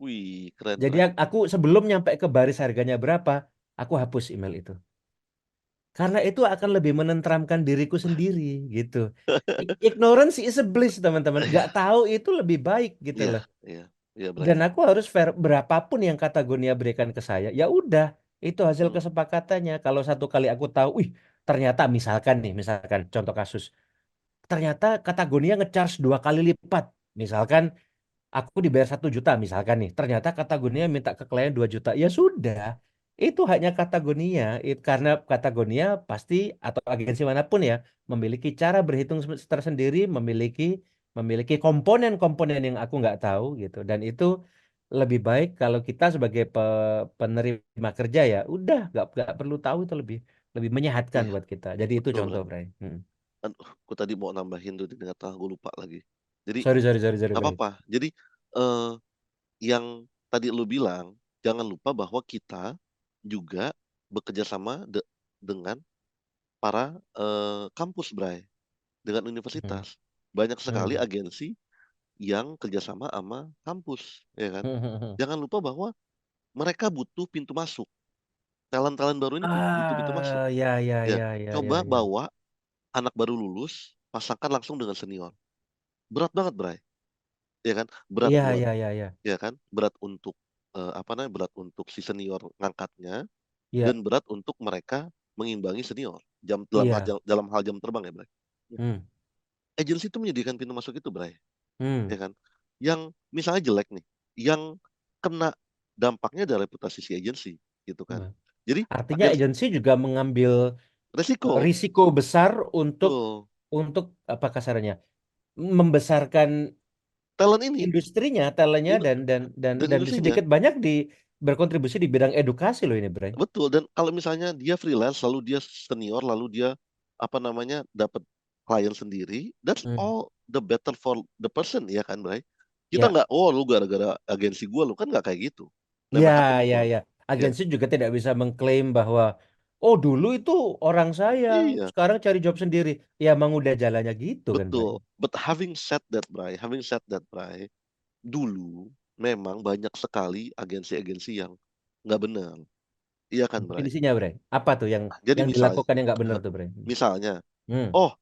Wih, keren, Jadi Bray. aku sebelum nyampe ke baris harganya berapa, aku hapus email itu. Karena itu akan lebih menenteramkan diriku sendiri, gitu. Ignorance is a bliss, teman-teman. Gak tahu itu lebih baik, gitu Iya, loh. iya. Iya, Bray. Dan aku harus fair berapapun yang Katagonia berikan ke saya. Ya udah, itu hasil Hmm. kesepakatannya. Kalau satu kali aku tahu, wih, ternyata misalkan nih, misalkan contoh kasus, ternyata Katagonia ngecharge 2 kali lipat. Misalkan aku dibayar 1 juta, misalkan nih, ternyata Katagonia minta ke klien 2 juta. Ya sudah, itu hanya Katagonia. Karena Katagonia pasti atau agensi manapun ya memiliki cara berhitung tersendiri, memiliki komponen-komponen yang aku nggak tahu gitu. Dan itu lebih baik kalau kita sebagai penerima kerja ya, udah nggak perlu tahu itu lebih lebih menyehatkan Iya, buat kita. Jadi itu betul, contoh, Bray. Bray. Hmm. Aku tadi mau nambahin tuh di tengah-tengah gue lupa lagi. Jadi Sorry, sorry, sorry, sorry, nggak sorry. apa-apa. Jadi eh, yang tadi lu bilang, jangan lupa bahwa kita juga bekerja sama dengan para kampus, Bray, dengan Hmm. universitas. Banyak sekali Hmm. agensi yang kerjasama sama kampus, ya kan? Hmm, hmm, hmm. Jangan lupa bahwa mereka butuh pintu masuk. Talent-talent baru ini butuh pintu masuk. Ah, ya, ya, Ya, ya, ya, ya, coba ya. bawa anak baru lulus, pasangkan langsung dengan senior. Berat banget, Bray. Ya kan? Berat, Iya, berat. iya, iya, iya. Ya kan? Berat untuk apa namanya? Berat untuk si senior ngangkatnya Iya, dan berat untuk mereka mengimbangi senior iya. dalam hal jam terbang ya, Bray. Ya. Hmm. Agensi itu menyediakan pintu masuk itu, Bray. Hmm. Ya kan? Yang misalnya jelek nih, yang kena dampaknya adalah reputasi si agensi, gitu kan. Hmm. Jadi Artinya agensi agensi juga mengambil resiko, risiko besar betul. untuk apa kasarnya membesarkan Talent ini, industrinya, talentnya in- dan dan industrinya, sedikit banyak berkontribusi di bidang edukasi loh ini, Bray. betul. Dan kalau misalnya dia freelance, lalu dia senior, lalu dia apa namanya dapat klien sendiri, that's Hmm. all the better for the person, ya kan, Bray? Kita Ya, nggak, oh lu gara-gara agensi gua, lu kan nggak kayak gitu. ya, Never happen ya, before. ya. Ya, Agensi juga tidak bisa mengklaim bahwa oh dulu itu orang saya, iya, sekarang cari job sendiri. Ya emang udah jalannya gitu kan, Bray. betul. But having said that, Bray, dulu memang banyak sekali agensi-agensi yang nggak benar. Iya kan, Bray? Definisinya, Bray. Apa tuh Jadi yang misalnya, dilakukan yang nggak benar tuh, Bray? misalnya, Hmm. oh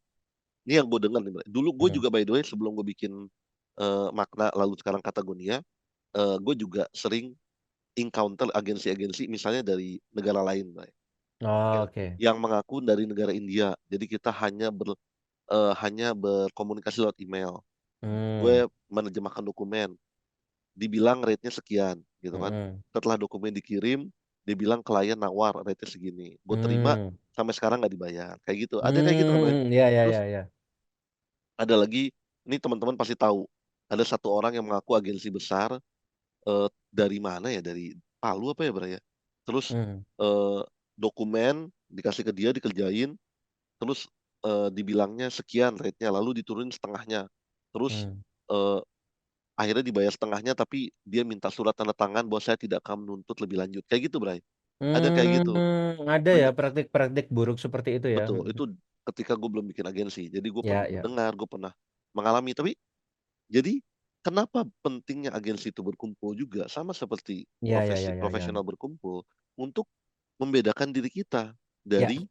ini yang gue dengar nih, Bray. Dulu gue Hmm. juga by the way sebelum gue bikin makna lalu sekarang Katagonia, gue juga sering encounter agensi-agensi misalnya dari negara lain, Bray. Oh, Ya. oke. Yang mengaku dari negara India. Jadi kita hanya berkomunikasi lewat email. Hmm. Gue menerjemahkan dokumen, dibilang rate-nya sekian gitu kan. Hmm. Setelah dokumen dikirim, dibilang klien nawar rate-nya segini. Gue terima, Hmm. sampai sekarang nggak dibayar. Kayak gitu. Ada kayak gitu kan, Bray. Hmm. Ya, ya, Terus ya, ya. ada lagi, ini teman-teman pasti tahu. Ada satu orang yang mengaku agensi besar dari mana ya? Dari Palu apa ya, Bray ya? Terus Hmm. eh, dokumen dikasih ke dia, dikerjain, terus dibilangnya sekian rate-nya, lalu diturunin setengahnya. Terus Hmm. eh, akhirnya dibayar setengahnya tapi dia minta surat tanda tangan bahwa saya tidak akan menuntut lebih lanjut kayak gitu, Bray. Ada kayak gitu Ada ya banyak, praktik-praktik buruk seperti itu ya. betul. Itu ketika gue belum bikin agensi, jadi gue pernah Ya, ya, mendengar, gue pernah mengalami. Tapi jadi kenapa pentingnya agensi itu berkumpul juga sama seperti ya, ya, profesi ya, ya, ya. profesional berkumpul untuk membedakan diri kita Ya, dari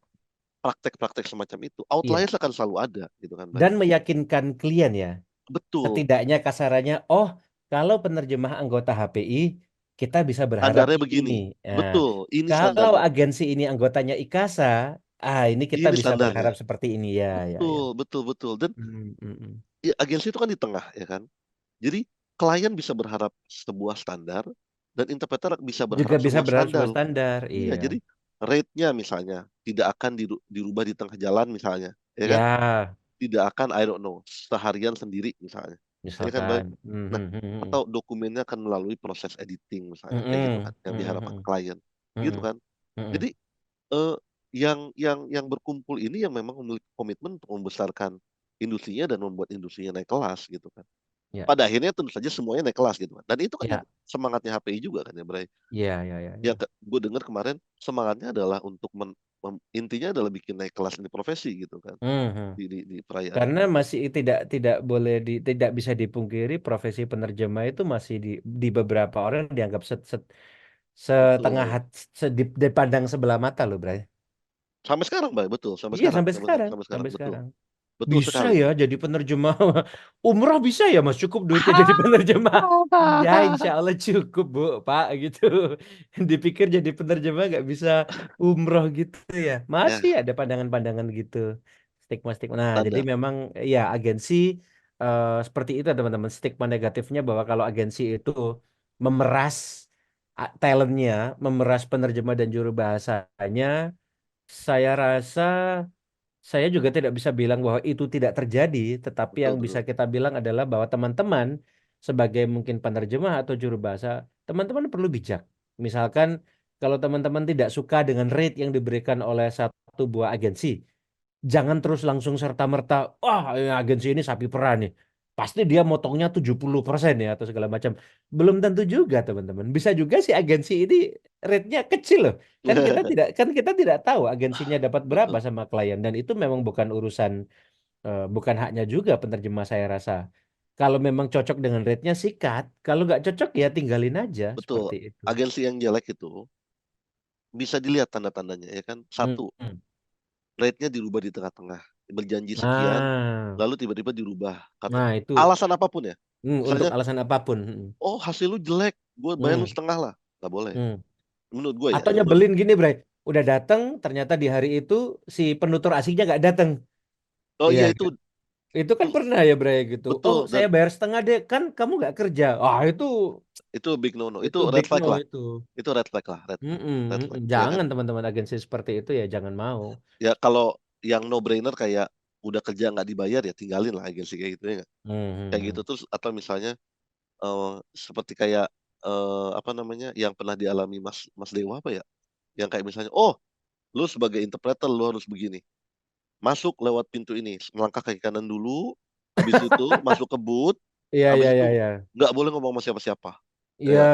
praktek-praktek semacam itu. iya. Outliers akan selalu ada gitu kan, Bray. Dan meyakinkan klien ya. Betul, Setidaknya kasarannya, oh, kalau penerjemah anggota HPI, kita bisa berharap standarnya ini. begini. Nah, Betul, ini kalau standarnya. agensi ini anggotanya IKASA, ini kita Ini bisa standarnya. berharap seperti ini ya, ya, ya. Betul, betul, betul. Dan Hmm, hmm, hmm. ya, agensi itu kan di tengah, ya kan? Jadi klien bisa berharap sebuah standar dan interpreter bisa Juga berharap bisa sebuah berharap standar. sebuah standar, Iya, iya. jadi rate-nya misalnya tidak akan dirubah di tengah jalan misalnya, ya kan? Ya, Tidak akan, I don't know, seharian sendiri misalnya. Ya kan, baik. misalkan. Hmm, Nah, hmm, hmm, hmm. atau dokumennya akan melalui proses editing Hmm, misalnya, kayak gitu hmm, kan, yang hmm, diharapkan hmm, klien, gitu hmm, kan. hmm, hmm. Jadi yang berkumpul ini yang memang memiliki komitmen untuk membesarkan industrinya dan membuat industrinya naik kelas gitu kan. Ya, Pada akhirnya tentu saja semuanya naik kelas gitu kan. Dan itu kan ya, semangatnya HPI juga kan ya, Bray. ya, ya, ya, Yang ya. gue dengar kemarin semangatnya adalah untuk intinya adalah bikin naik kelas ini profesi gitu kan Hmm, hmm. di perayaan Karena itu. masih tidak bisa dipungkiri profesi penerjemah itu masih di beberapa orang dianggap setengah Betul. dipandang sebelah mata loh, Bray. Sampai sekarang, Bray, betul. Sampai Iya sekarang, sampai sekarang, sampai sekarang, sampai betul. sekarang. Betul Bisa sekali. ya jadi penerjemah. Umrah bisa ya Mas, cukup duitnya jadi penerjemah. Iya, insya Allah cukup Bu, Pak gitu. Dipikir jadi penerjemah nggak bisa umroh gitu ya. Ya, Masih ada pandangan-pandangan gitu. Stigma-stigma. Nah, jadi standar. memang ya agensi seperti itu teman-teman. Stigma negatifnya bahwa kalau agensi itu memeras talentnya, memeras penerjemah dan juru bahasanya, saya rasa saya juga tidak bisa bilang bahwa itu tidak terjadi, tetapi Betul, yang bisa betul. kita bilang adalah bahwa teman-teman sebagai mungkin penerjemah atau juru bahasa, teman-teman perlu bijak. Misalkan kalau teman-teman tidak suka dengan rate yang diberikan oleh satu buah agensi, Jangan terus langsung serta-merta, wah ini agensi ini sapi perah nih. Pasti dia motongnya 70% ya atau segala macam. Belum tentu juga teman-teman. Bisa juga si agensi ini rate-nya kecil loh. Kan kita tidak tahu agensinya dapat berapa Betul, sama klien dan itu memang bukan urusan bukan haknya juga penerjemah saya rasa. Kalau memang cocok dengan rate-nya sikat, kalau nggak cocok ya tinggalin aja betul. seperti itu. Agensi yang jelek itu bisa dilihat tanda-tandanya ya kan. Hmm. Satu, rate-nya dirubah di tengah-tengah. Berjanji sekian, Nah, lalu tiba-tiba dirubah. Karena nah itu alasan apapun ya. untuk Misalnya, alasan apapun. oh hasil lu jelek, gue bayar lu Hmm. setengah lah. Nggak boleh. Hmm. Menurut gue ya, Atau ini nyebelin gini, Bray. Udah datang, ternyata di hari itu si penutur aslinya nggak datang. oh Iya, iya itu itu kan pernah ya, Bray gitu. Oh, betul saya dan bayar setengah deh, kan kamu nggak kerja. Ah, itu itu big no no. Itu itu red big flag no lah. itu. Itu red flag lah, Mm-mm, red mm-mm. flag ya kan. Jangan teman-teman agensi seperti itu ya, jangan mau. Ya kalau yang no brainer kayak udah kerja nggak dibayar ya tinggalin lah agensi kayak gitu ya nggak? Kayak gitu Hmm. terus atau misalnya seperti kayak apa namanya yang pernah dialami Mas Mas Dewa apa ya? Yang kayak misalnya, oh lu sebagai interpreter lu harus begini, masuk lewat pintu ini, melangkah kaki kanan dulu, habis itu masuk ke booth, Iya, habis iya, itu iya, iya. nggak boleh ngomong sama siapa-siapa. Iya, Ya,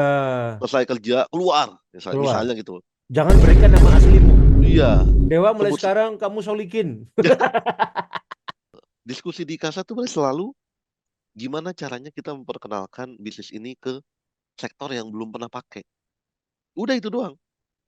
selesai kerja keluar, misalnya, keluar. misalnya gitu. Jangan berikan nama aslimu. Iya, Dewa mulai sebut sekarang kamu solikin. diskusi di kasa tuh selalu gimana caranya kita memperkenalkan bisnis ini ke sektor yang belum pernah pakai. Udah itu doang.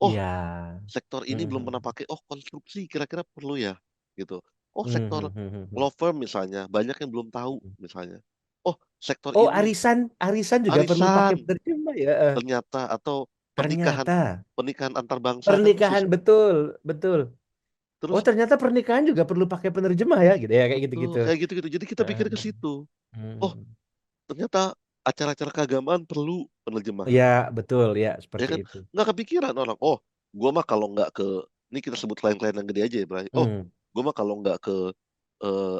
Oh, Iya. sektor ini belum pernah Mhm. pakai. Oh, konstruksi kira-kira perlu ya, gitu. Oh, sektor Mhm. law firm misalnya, banyak yang belum tahu misalnya. Oh, sektor Oh, ini arisan, arisan juga perlu pakai arisan penerjemah ya. ternyata atau pernikahan Ternyata pernikahan antar bangsa kan pernikahan susah. betul, betul. Oh, Terus ternyata pernikahan juga perlu pakai penerjemah ya, gitu ya, kayak betul gitu-gitu. kayak gitu-gitu. Jadi kita Heeh. pikir ke situ. Oh, Hmm. ternyata acara-acara keagamaan perlu penerjemah. Ya, betul ya, Ya seperti kan itu. nggak kepikiran orang oh gua mah kalau nggak ke ini kita sebut klien-klien yang gede aja ya Bray oh Hmm. gua mah kalau nggak ke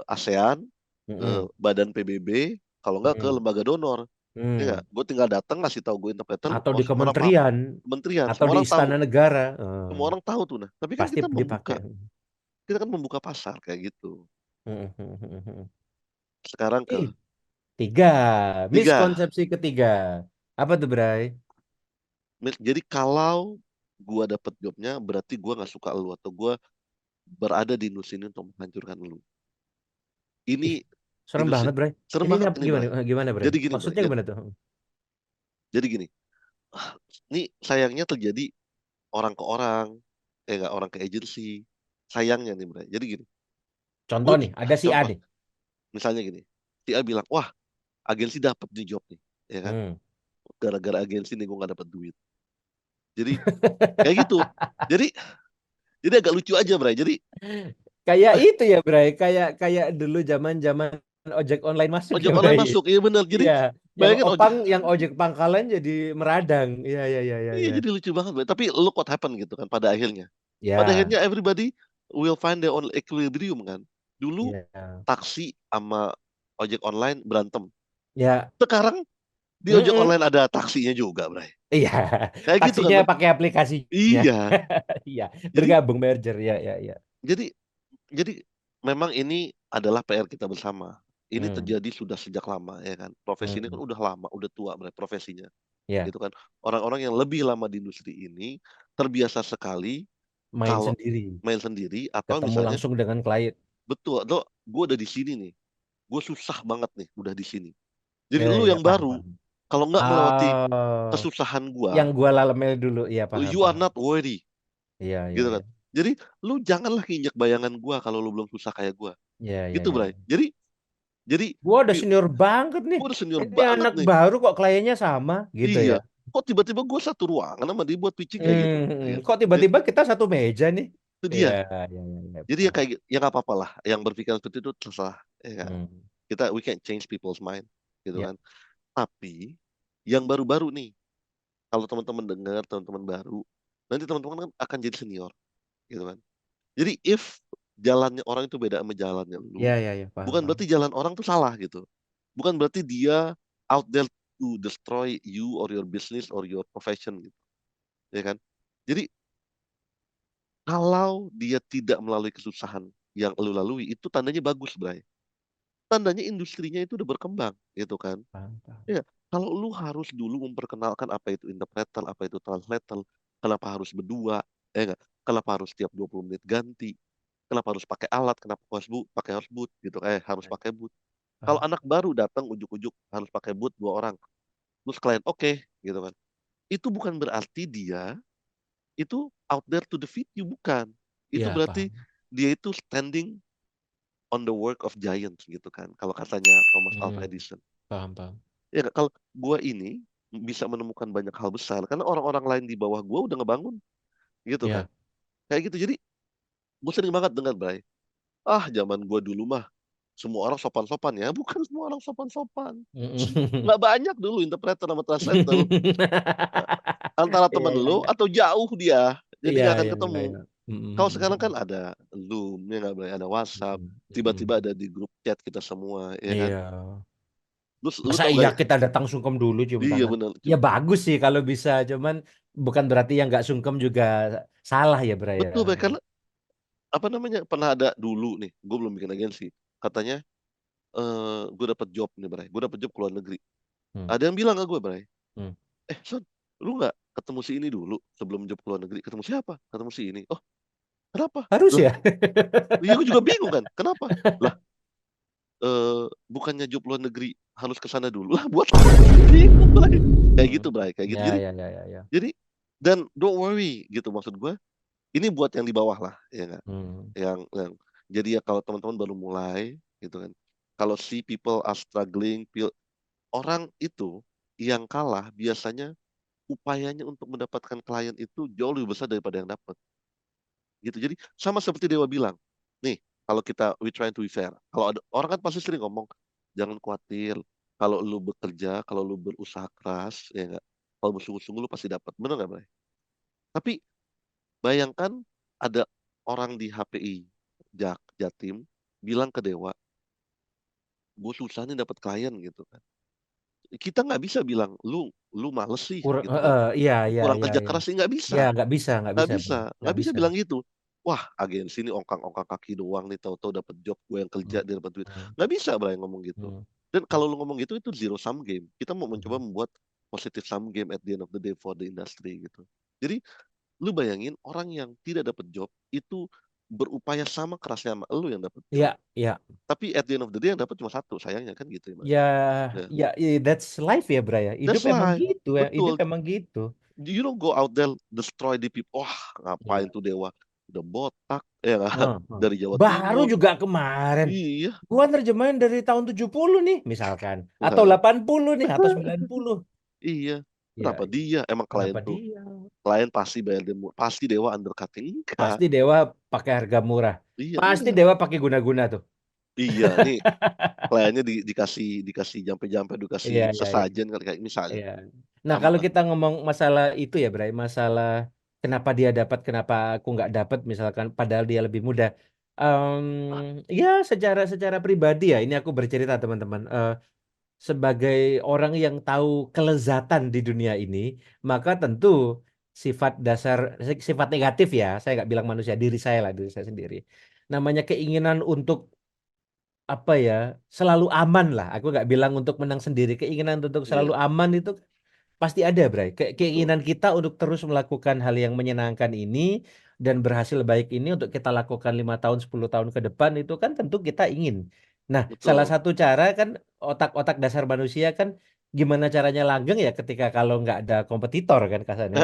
ASEAN ke Hmm. badan PBB kalau nggak ke Hmm. lembaga donor ya nggak Hmm. gue tinggal datang ngasih tahu gue interpreter Atau oh di orang paham kementerian kementerian atau semua di orang tahu istana negara, semua orang tahu tuh nah tapi kan pasti dipakai. kita kan membuka pasar kayak gitu Hmm. sekarang ke Ih, tiga, tiga miskonsepsi ketiga. Apa tuh, Bray? jadi kalau gua dapet jobnya berarti gua nggak suka lu atau gua berada di industri ini untuk menghancurkan lu Ih, ini serem industri banget, Bray. serem Ini banget ini gimana, Bray. gimana, Bray? Jadi gini Bray. Maksudnya gimana tuh? Jadi gini. Ini sayangnya terjadi orang ke orang, nggak orang ke agensi. Sayangnya nih Bray. Jadi gini. Contoh Gue nih, ada si A contoh nih. misalnya gini. Si A bilang, wah agensi dapat nih job nih, ya kan? Hmm. Gara-gara agensi nih gue nggak dapat duit. Jadi kayak gitu. Jadi jadi agak lucu aja Bray. Jadi Kayak itu ya, Bray. Kayak kayak dulu zaman-zaman ojek online masuk ya, ojek online Bray. masuk, iya benar. Jadi Iya, yang bayangin ojek, opang, yang ojek pangkalan jadi meradang. Iya, iya, iya, iya, iya iya. jadi lucu banget Bray. Tapi look what happen gitu kan pada akhirnya. Pada Ya, akhirnya everybody will find their own equilibrium kan. Dulu iya. taksi sama ojek online berantem. Ya, Sekarang di ojek mm-mm. online ada taksinya juga, Bray. Iya. Kayak gitu kan, Taksinya Bray. pakai aplikasinya. Iya. Iya, Jadi bergabung merger. Ya, ya, ya. jadi jadi memang ini adalah PR kita bersama. Ini Hmm, terjadi sudah sejak lama ya kan. Profesi ini kan hmm. udah lama, udah tua Bray, profesinya. Ya, Gitu kan. Orang-orang yang lebih lama di industri ini terbiasa sekali main kalau sendiri. main sendiri atau Ketemu misalnya langsung dengan klien. betul atau gue udah di sini nih. Gue susah banget nih udah di sini. Jadi Ya, lu ya, yang paham, baru paham. kalau nggak melewati Oh, kesusahan yang gua, gua lalemel dulu. Iya, paham, you are paham. not worthy. Iya, iya, Gitu iya. kan. Jadi lu janganlah injek bayangan gua kalau lu belum susah kayak gua. Iya, iya, Gitu, iya. Bray. Jadi Gua udah senior banget nih. gua udah senior Ini banget anak nih. baru kok kliennya sama gitu Iya. ya. Kok tiba-tiba gua satu ruangan sama dia buat pitching kayak gitu. Ya kan? Kok Ya, tiba-tiba kita satu meja nih? itu Iya, dia. iya, iya, iya. Jadi ya Paham. kayak ya nggak apa-apa lah. Yang berpikiran seperti itu terserah. Ya kan? Hmm. Kita we can change people's mind gitu Ya, kan. Tapi yang baru-baru nih, kalau teman-teman dengar teman-teman baru, nanti teman-teman kan akan jadi senior gitu kan. Jadi if jalannya orang itu beda sama jalannya lu, ya, ya, ya, paham, bukan paham. berarti jalan orang tuh salah gitu. Bukan berarti dia out there to destroy you or your business or your profession gitu, ya kan? Jadi kalau dia tidak melalui kesusahan, yang lu lalui itu tandanya bagus, Bray. Tandanya industrinya itu udah berkembang, gitu kan. Paham, paham. Ya, kalau lu harus dulu memperkenalkan apa itu interpreter, apa itu translator, kenapa harus berdua, enggak, kenapa harus tiap 20 menit ganti, kenapa harus pakai alat, kenapa harus boot gitu, harus pakai boot. Kalau Paham. anak baru datang ujuk-ujuk harus pakai boot 2 orang, terus klien oke, gitu kan. Itu bukan berarti dia itu out there to defeat you, bukan. Itu Iya, berarti paham. dia itu standing on the work of giants gitu kan. Kalau katanya Thomas Alva Hmm, Edison. paham, paham. Ya nggak? Kalau gua ini bisa menemukan banyak hal besar karena orang-orang lain di bawah gua udah ngebangun gitu kan. Ya. Kayak gitu. Jadi gue sering banget dengar, Bray. Ah, zaman gua dulu mah semua orang sopan-sopan ya. Bukan semua orang sopan-sopan. Mm. Nggak banyak dulu interpreter sama translator. Antara Iya, temen iya, lu iya. atau jauh dia. Jadi Iya, nggak akan iya, iya, ketemu. iya. Kalau sekarang Mm. kan ada Zoom, ya nggak, Bray? Ada WhatsApp. Mm. Tiba-tiba Mm. ada di grup chat kita semua, ya kan? Iya. Lu Masa tau iya gak? kita datang sungkem dulu cium Iya tangan? benar. Ya bagus sih kalau bisa, cuman bukan berarti yang nggak sungkem juga salah ya, Bray ya. Betul, Bray. Karena apa namanya, pernah ada dulu nih, gue belum bikin agensi, katanya gue dapet job nih, Bray, gue dapet job ke luar negeri. Hmm. Ada yang bilang ke gue, Bray, Hmm. Son, lu nggak ketemu si ini dulu sebelum job ke luar negeri? Ketemu siapa? Ketemu si ini. Oh, kenapa? Harus Lah, ya? iya, gue juga bingung kan, kenapa? Lah, bukannya job luar negeri harus ke sana dulu? Lah, buat apa? Bingung, Bray. Kayak Hmm. gitu, Bray, kayak gitu. Ya, Jadi ya, ya, ya, ya. jadi dan don't worry gitu, maksud gue ini buat yang di bawah lah, ya nggak, Hmm. yang jadi ya kalau teman-teman baru mulai gitu kan, kalau see people are struggling, orang itu yang kalah biasanya upayanya untuk mendapatkan klien itu jauh lebih besar daripada yang dapat, gitu. Jadi sama seperti Dewa bilang nih, kalau kita we trying to be fair, kalau ada orang kan pasti sering ngomong jangan khawatir, kalau lu bekerja, kalau lu berusaha keras, ya nggak, kalau bersungguh-sungguh lu pasti dapat, bener nggak, Bray? Tapi bayangkan ada orang di HPI Jatim bilang ke Dewa, gue susah nih dapat klien gitu kan. Kita nggak bisa bilang lu males sih Kurang, gitu kan. iya, Lu iya, kurang iya, kerja iya. keras sih, nggak Ya, bisa, nggak nggak bisa, bisa, Bro. nggak Nggak bisa bisa. bilang gitu. Wah, agensi ini ongkang-ongkang kaki doang nih, tahu-tahu dapat job, gue yang kerja Hmm. dia dapat duit. Hmm. Nggak bisa, Bray, ngomong gitu. Hmm. Dan kalau lu ngomong gitu itu zero sum game. Kita mau mencoba Hmm. membuat positive sum game at the end of the day for the industry gitu. Jadi lu bayangin orang yang tidak dapat job itu berupaya sama kerasnya sama lu yang dapat job. Iya, iya. Tapi at the end of the day yang dapat cuma satu, sayangnya kan gitu ya, Bray. Ya, Ya. ya, that's life ya, Bro ya. Hidup That's emang life. gitu ya. Hidup Betul. emang gitu. You don't go out there destroy the people. Wah, ngapain Iya. tuh Dewa? Udah botak, ya nggak? Heeh, heeh. Dari Jawa Baru Timur. juga kemarin. Iya. Gua nerjemahin dari tahun 70 nih, misalkan. Atau Nah, 80 nih, atau 90. iya. Ya, Kenapa dia? Emang klien kenapa tuh, dia? klien pasti bayar demo, pasti Dewa undercutting. Enggak. Pasti Dewa pakai harga murah. Iya, Pasti enggak. Dewa pakai guna-guna tuh. Iya, nih kliennya dikasih jampe-jampe, dikasih Iya, iya, iya. sesajen kali, kayak misalnya. Iya. Nah, Sama kalau lah. kita ngomong masalah itu ya, Bray, masalah kenapa dia dapat, kenapa aku nggak dapat, misalkan, padahal dia lebih muda. Em, ya, secara secara pribadi ya, ini aku bercerita teman-teman. Sebagai orang yang tahu kelezatan di dunia ini, maka tentu sifat dasar, sifat negatif ya, saya nggak bilang manusia, diri saya lah, diri saya sendiri. Namanya keinginan untuk apa ya, selalu aman lah. Aku nggak bilang untuk menang sendiri, keinginan untuk selalu Iya, aman itu pasti ada, Bray. betul. Keinginan kita untuk terus melakukan hal yang menyenangkan ini dan berhasil baik ini untuk kita lakukan 5 tahun, 10 tahun ke depan itu kan tentu kita ingin. Nah, salah Betul. satu cara kan otak-otak dasar manusia kan gimana caranya langgeng ya ketika kalau nggak ada kompetitor kan kasarnya.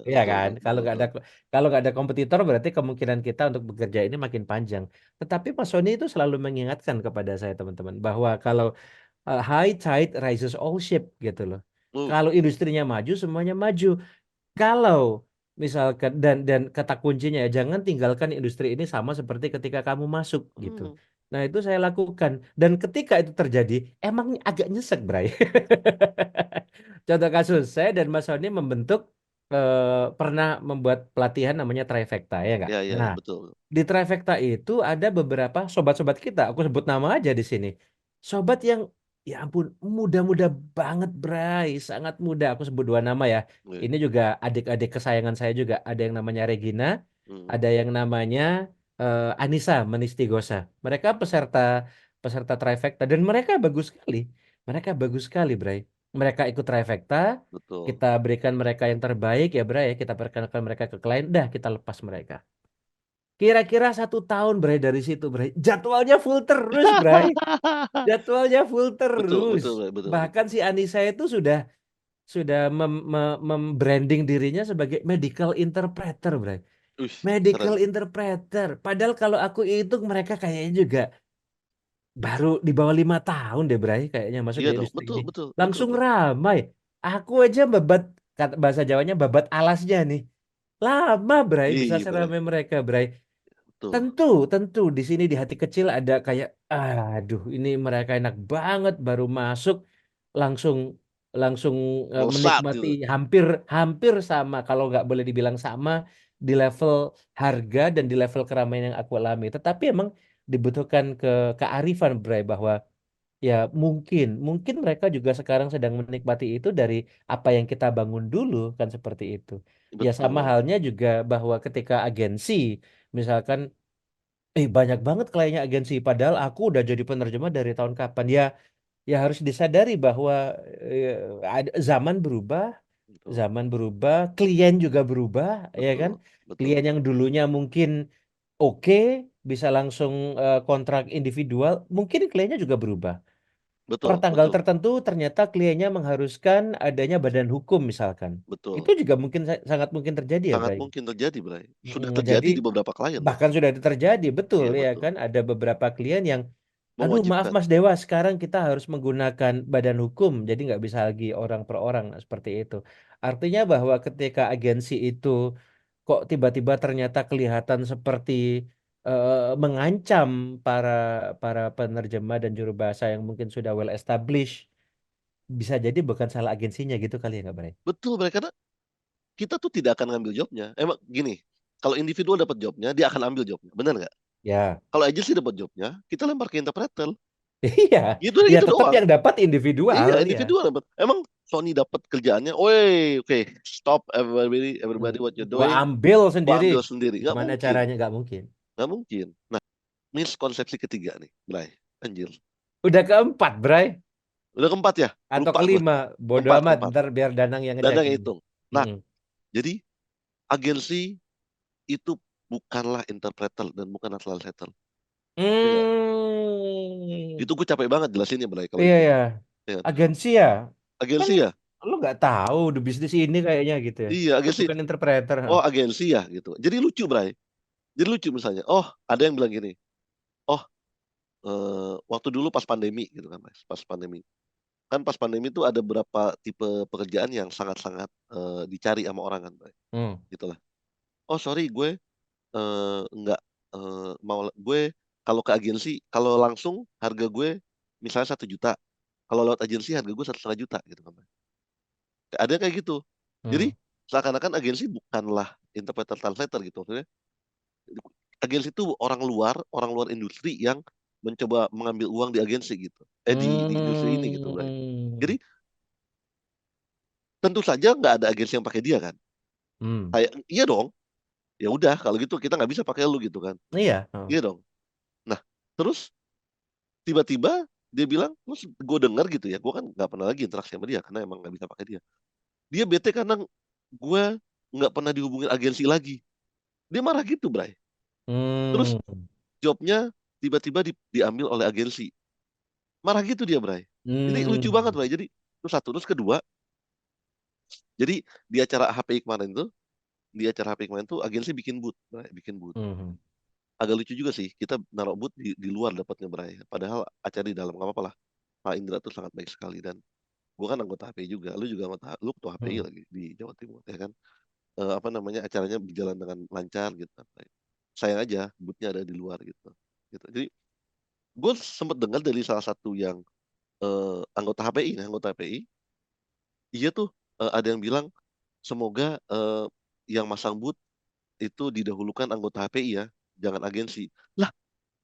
Iya Betul, kan? betul, Kalau nggak betul. ada kompetitor berarti kemungkinan kita untuk bekerja ini makin panjang. Tetapi Mas Sony itu selalu mengingatkan kepada saya teman-teman bahwa kalau high tide raises all ship gitu loh. Uh, Kalau industrinya maju, semuanya maju. Kalau misalkan dan kata kuncinya ya jangan tinggalkan industri ini sama seperti ketika kamu masuk gitu. hmm, Nah, itu saya lakukan dan ketika itu terjadi emang agak nyesek, Bray. Contoh kasus saya dan Mas Sony membentuk pernah membuat pelatihan namanya trifecta ya enggak? ya, ya, ya, Nah, betul. di trifecta itu ada beberapa sobat-sobat kita, aku sebut nama aja di sini. Sobat yang ya ampun muda-muda banget, Bray, sangat muda. Aku sebut dua nama ya. Iya. Ini juga adik-adik kesayangan saya juga. Ada yang namanya Regina, Hmm. ada yang namanya Anissa Menistigosa. Mereka peserta peserta trifecta dan mereka bagus sekali. Mereka bagus sekali, Bray. Mereka ikut trifecta, Betul. kita berikan mereka yang terbaik ya, Bray. Kita perkenalkan mereka ke klien, dah kita lepas mereka. Kira-kira 1 tahun, Bray, dari situ, Bray. Jadwalnya full terus, Bray. Jadwalnya full Betul, terus. betul, Bray. Betul, Bahkan betul. si Anissa itu sudah membranding dirinya sebagai medical interpreter, Bray. Wih, Medical keren. interpreter. Padahal kalau aku hitung mereka kayaknya juga baru di bawah 5 tahun deh, Bray, kayaknya masuk Iya di dong, industri betul, ini. betul, betul, Langsung Bray. ramai. Aku aja babat, kata bahasa Jawanya babat alasnya nih. Lama, Bray, bisa Iya, Bray. seramai mereka, Bray. Betul. Tentu, tentu di sini di hati kecil ada kayak, aduh, ini mereka enak banget baru masuk langsung langsung Melesat menikmati gitu. hampir hampir sama kalau nggak boleh dibilang sama di level harga dan di level keramaian yang aku alami. Tetapi emang dibutuhkan kearifan, Bray, bahwa ya mungkin mungkin mereka juga sekarang sedang menikmati itu dari apa yang kita bangun dulu kan seperti itu. Ya sama Betul. halnya juga bahwa ketika agensi misalkan banyak banget kliennya agensi. Padahal aku udah jadi penerjemah dari tahun kapan. Ya, ya harus disadari bahwa eh, zaman berubah, Betul. klien juga berubah, ya kan? Betul. Klien Betul. yang dulunya mungkin oke, bisa langsung kontrak individual, mungkin kliennya juga berubah. Per Betul. tanggal Betul. tertentu ternyata kliennya mengharuskan adanya badan hukum misalkan. Itu Betul. juga mungkin sangat mungkin terjadi ya, Sangat Bray. mungkin terjadi, Bray. Sudah Jadi terjadi di beberapa klien loh. bahkan sudah terjadi, betul Iya, ya betul. kan? Ada beberapa klien yang, aduh maaf Mewajibkan. Mas Dewa, sekarang kita harus menggunakan badan hukum, jadi nggak bisa lagi orang per orang seperti itu. Artinya bahwa ketika agensi itu kok tiba-tiba ternyata kelihatan seperti mengancam para para penerjemah dan juru bahasa yang mungkin sudah well established, bisa jadi bukan salah agensinya gitu kali ya, nggak Bray? Betul, Bray. Karena kita tuh tidak akan ngambil jobnya. Emang gini, kalau individual dapat jobnya, dia akan ambil jobnya. Benar nggak? Ya, Kalau agency dapat jobnya, kita lempar ke interpreter. iya, Gitu ya gitu tetap doang. yang dapat individual Iya, ya. individual dapat. Emang Sony dapat kerjaannya, woi, oke, stop everybody, everybody what you're Gua doing, ambil gua sendiri. ambil sendiri. Nggak Gimana mungkin, caranya? Nggak mungkin. nggak mungkin. Nah, miskonsepsi ketiga nih, Bray. Anjir. Udah keempat, Bray. Udah keempat ya? Atau Lupa gue. kelima. Bodo Keempat, amat. keempat. Ntar biar Danang yang Dan ngecek yang ini. hitung. Nah, Mm-mm. jadi agensi itu bukanlah interpreter dan bukanlah translator. Ya nggak? Hmm. Itu gue capek banget jelasinnya, Bray, kalau Iya itu. ya. Ya kan? Agensi ya. Kan Agensi ya? lu nggak tahu di bisnis ini kayaknya gitu ya. Iya, Lu agensi. bukan interpreter. Ha? Oh, agensi ya gitu. Jadi lucu, Bray. Jadi lucu misalnya. Oh, ada yang bilang gini. Oh, waktu dulu pas pandemi gitu kan, Mas. Pas pandemi. Kan pas pandemi itu ada beberapa tipe pekerjaan yang sangat-sangat dicari sama orang kan, Bray. Hmm. Gitu lah. Oh, sorry, gue nggak mau gue kalau ke agensi kalau langsung harga gue misalnya 1 juta, kalau lewat agensi harga gue 1,5 juta gitu kan. Ada yang kayak gitu. Jadi Hmm. seakan-akan agensi bukanlah interpreter translator gitu maksudnya. Agensi itu orang luar industri yang mencoba mengambil uang di agensi gitu, di industri ini gitu, Bray. Hmm. Jadi tentu saja nggak ada agensi yang pakai dia kan. Hmm. Kayak iya dong, ya udah kalau gitu kita nggak bisa pakai lu gitu kan. Iya. Hmm. Iya dong. Nah, terus tiba-tiba dia bilang, terus gue dengar gitu ya, gue kan nggak pernah lagi interaksi sama dia karena emang nggak bisa pakai dia. Dia bete karena gue nggak pernah dihubungin agensi lagi. Dia marah gitu, Bray. Terus Hmm. jobnya tiba-tiba diambil oleh agensi. Marah gitu dia, Bray. Jadi lucu banget, Hmm. Bray. Jadi terus satu, terus kedua, jadi di acara HPI kemarin tuh, di acara HPI kemarin tuh agensi bikin booth, Bray, bikin booth. Hmm. Agak lucu juga sih, kita naruh booth di luar dapatnya, Bray. Padahal acara di dalam nggak apa-apa lah. Pak Indra tuh sangat baik sekali dan gue kan anggota HPI juga, lu juga anggota, lu ketua HPI Hmm. lagi di Jawa Timur, ya kan? Apa namanya acaranya berjalan dengan lancar gitu. Sayang aja boothnya ada di luar gitu. Gitu. Jadi gue sempat dengar dari salah satu yang anggota HPI, anggota HPI, iya tuh ada yang bilang semoga yang masang booth itu didahulukan anggota HPI ya, jangan agensi. Lah,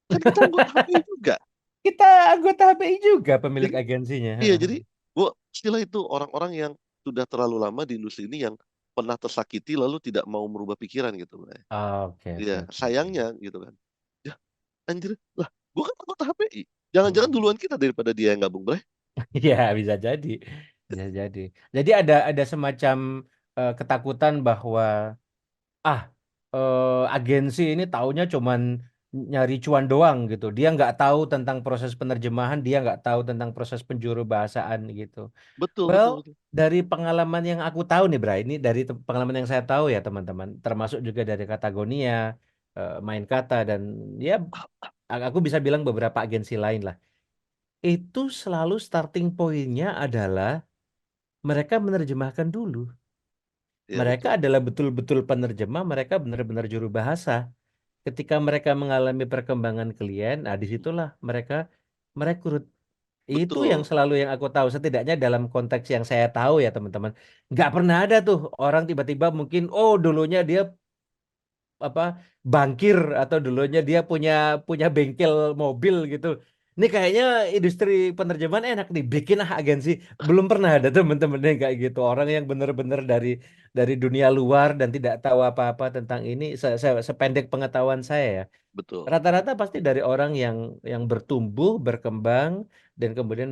kan kita anggota HPI juga. Kita anggota HPI juga pemilik Jadi agensinya. iya, jadi gue istilah itu orang-orang yang sudah terlalu lama di industri ini yang pernah tersakiti lalu tidak mau merubah pikiran gitu, Bray. Oke, Iya, oke, oke, oke. sayangnya gitu kan. Ya, anjir. Lah, gua kan anggota HPI. Jangan-jangan Hmm. duluan kita daripada dia yang gabung, Bray. Iya, bisa jadi. Bisa jadi. Jadi ada semacam ketakutan bahwa ah agensi ini taunya cuman nyari cuan doang gitu. Dia nggak tahu tentang proses penerjemahan, dia nggak tahu tentang proses penjuru bahasaan gitu. Betul, Well, betul, betul. dari pengalaman yang aku tahu nih, Bray, ini dari pengalaman yang saya tahu ya teman-teman, termasuk juga dari Katagonia, main kata dan ya aku bisa bilang beberapa agensi lain lah. Itu selalu starting pointnya adalah mereka menerjemahkan dulu. Iya, Mereka betul. adalah betul-betul penerjemah, mereka benar-benar juru bahasa. Ketika mereka mengalami perkembangan klien, nah disitulah mereka merekrut. Itu yang Betul. selalu yang aku tahu, setidaknya dalam konteks yang saya tahu ya teman-teman. Nggak pernah ada tuh orang tiba-tiba mungkin, oh dulunya dia apa bankir atau dulunya dia punya punya bengkel mobil gitu. Ini kayaknya industri penerjemahan enak nih, bikin ah agensi. Belum pernah ada teman-teman yang kayak gitu. Orang yang benar-benar dari dunia luar dan tidak tahu apa-apa tentang ini, sependek pengetahuan saya ya. Betul. Rata-rata pasti dari orang yang bertumbuh, berkembang, dan kemudian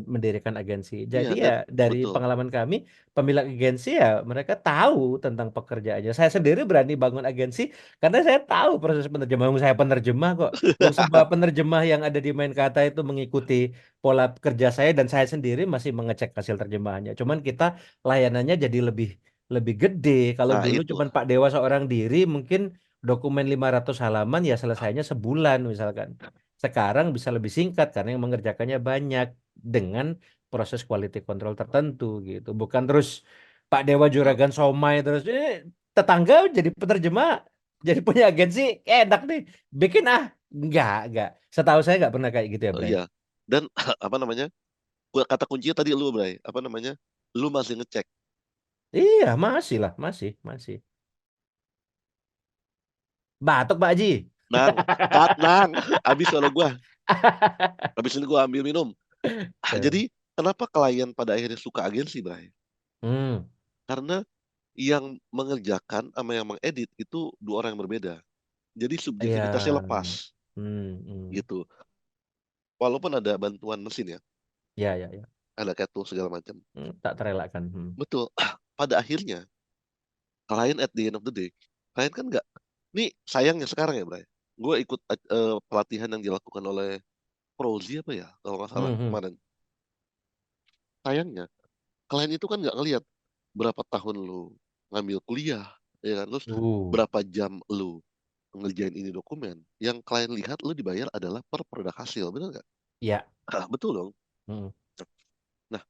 mendirikan agensi. Iya, Jadi ya dan dari betul. pengalaman kami, pemilik agensi ya mereka tahu tentang pekerjaannya. Saya sendiri berani bangun agensi karena saya tahu proses penerjemahan. Saya penerjemah kok. Wong semua penerjemah yang ada di main kata itu mengikuti pola kerja saya dan saya sendiri masih mengecek hasil terjemahannya. Cuman kita layanannya jadi lebih lebih gede. Kalau Nah, dulu itu. cuman Pak Dewa seorang diri mungkin dokumen 500 halaman ya selesainya sebulan misalkan. Sekarang bisa lebih singkat karena yang mengerjakannya banyak dengan proses quality control tertentu gitu. Bukan terus Pak Dewa Betul. Juragan Somai terus tetangga jadi penerjemah, jadi punya agensi enak nih. Bikin ah. Enggak. Setahu saya nggak pernah kayak gitu ya, Oh, Bray. iya. Dan apa namanya? Kata kuncinya tadi lu, Bray. Apa namanya? Lu masih ngecek. Iya, masih lah, masih. Batuk, Pak Haji. Nang, cut, nang. Habis kalau gua. Habis ini gua ambil minum. Tuh. Jadi, kenapa klien pada akhirnya suka agensi, Bray? Hmm, Karena yang mengerjakan sama yang mengedit itu dua orang yang berbeda. Jadi iya. subjektivitasnya lepas Hmm. gitu. Walaupun ada bantuan mesin ya, Ya. ada kayak tool segala macam. Tak terelakkan. Betul. Pada akhirnya klien at the end of the day, klien kan nggak. Ini sayangnya sekarang ya, Bray. Gue ikut pelatihan yang dilakukan oleh Prozi apa ya, kalau nggak salah Hmm, hmm. kemarin. Sayangnya klien itu kan nggak ngelihat berapa tahun lu ngambil kuliah, ya kan? Terus Uh, berapa jam lu ngerjain ini dokumen. Yang klien lihat lu dibayar adalah per produk hasil, benar nggak? ya. Ah, betul dong. Hmm. Nah,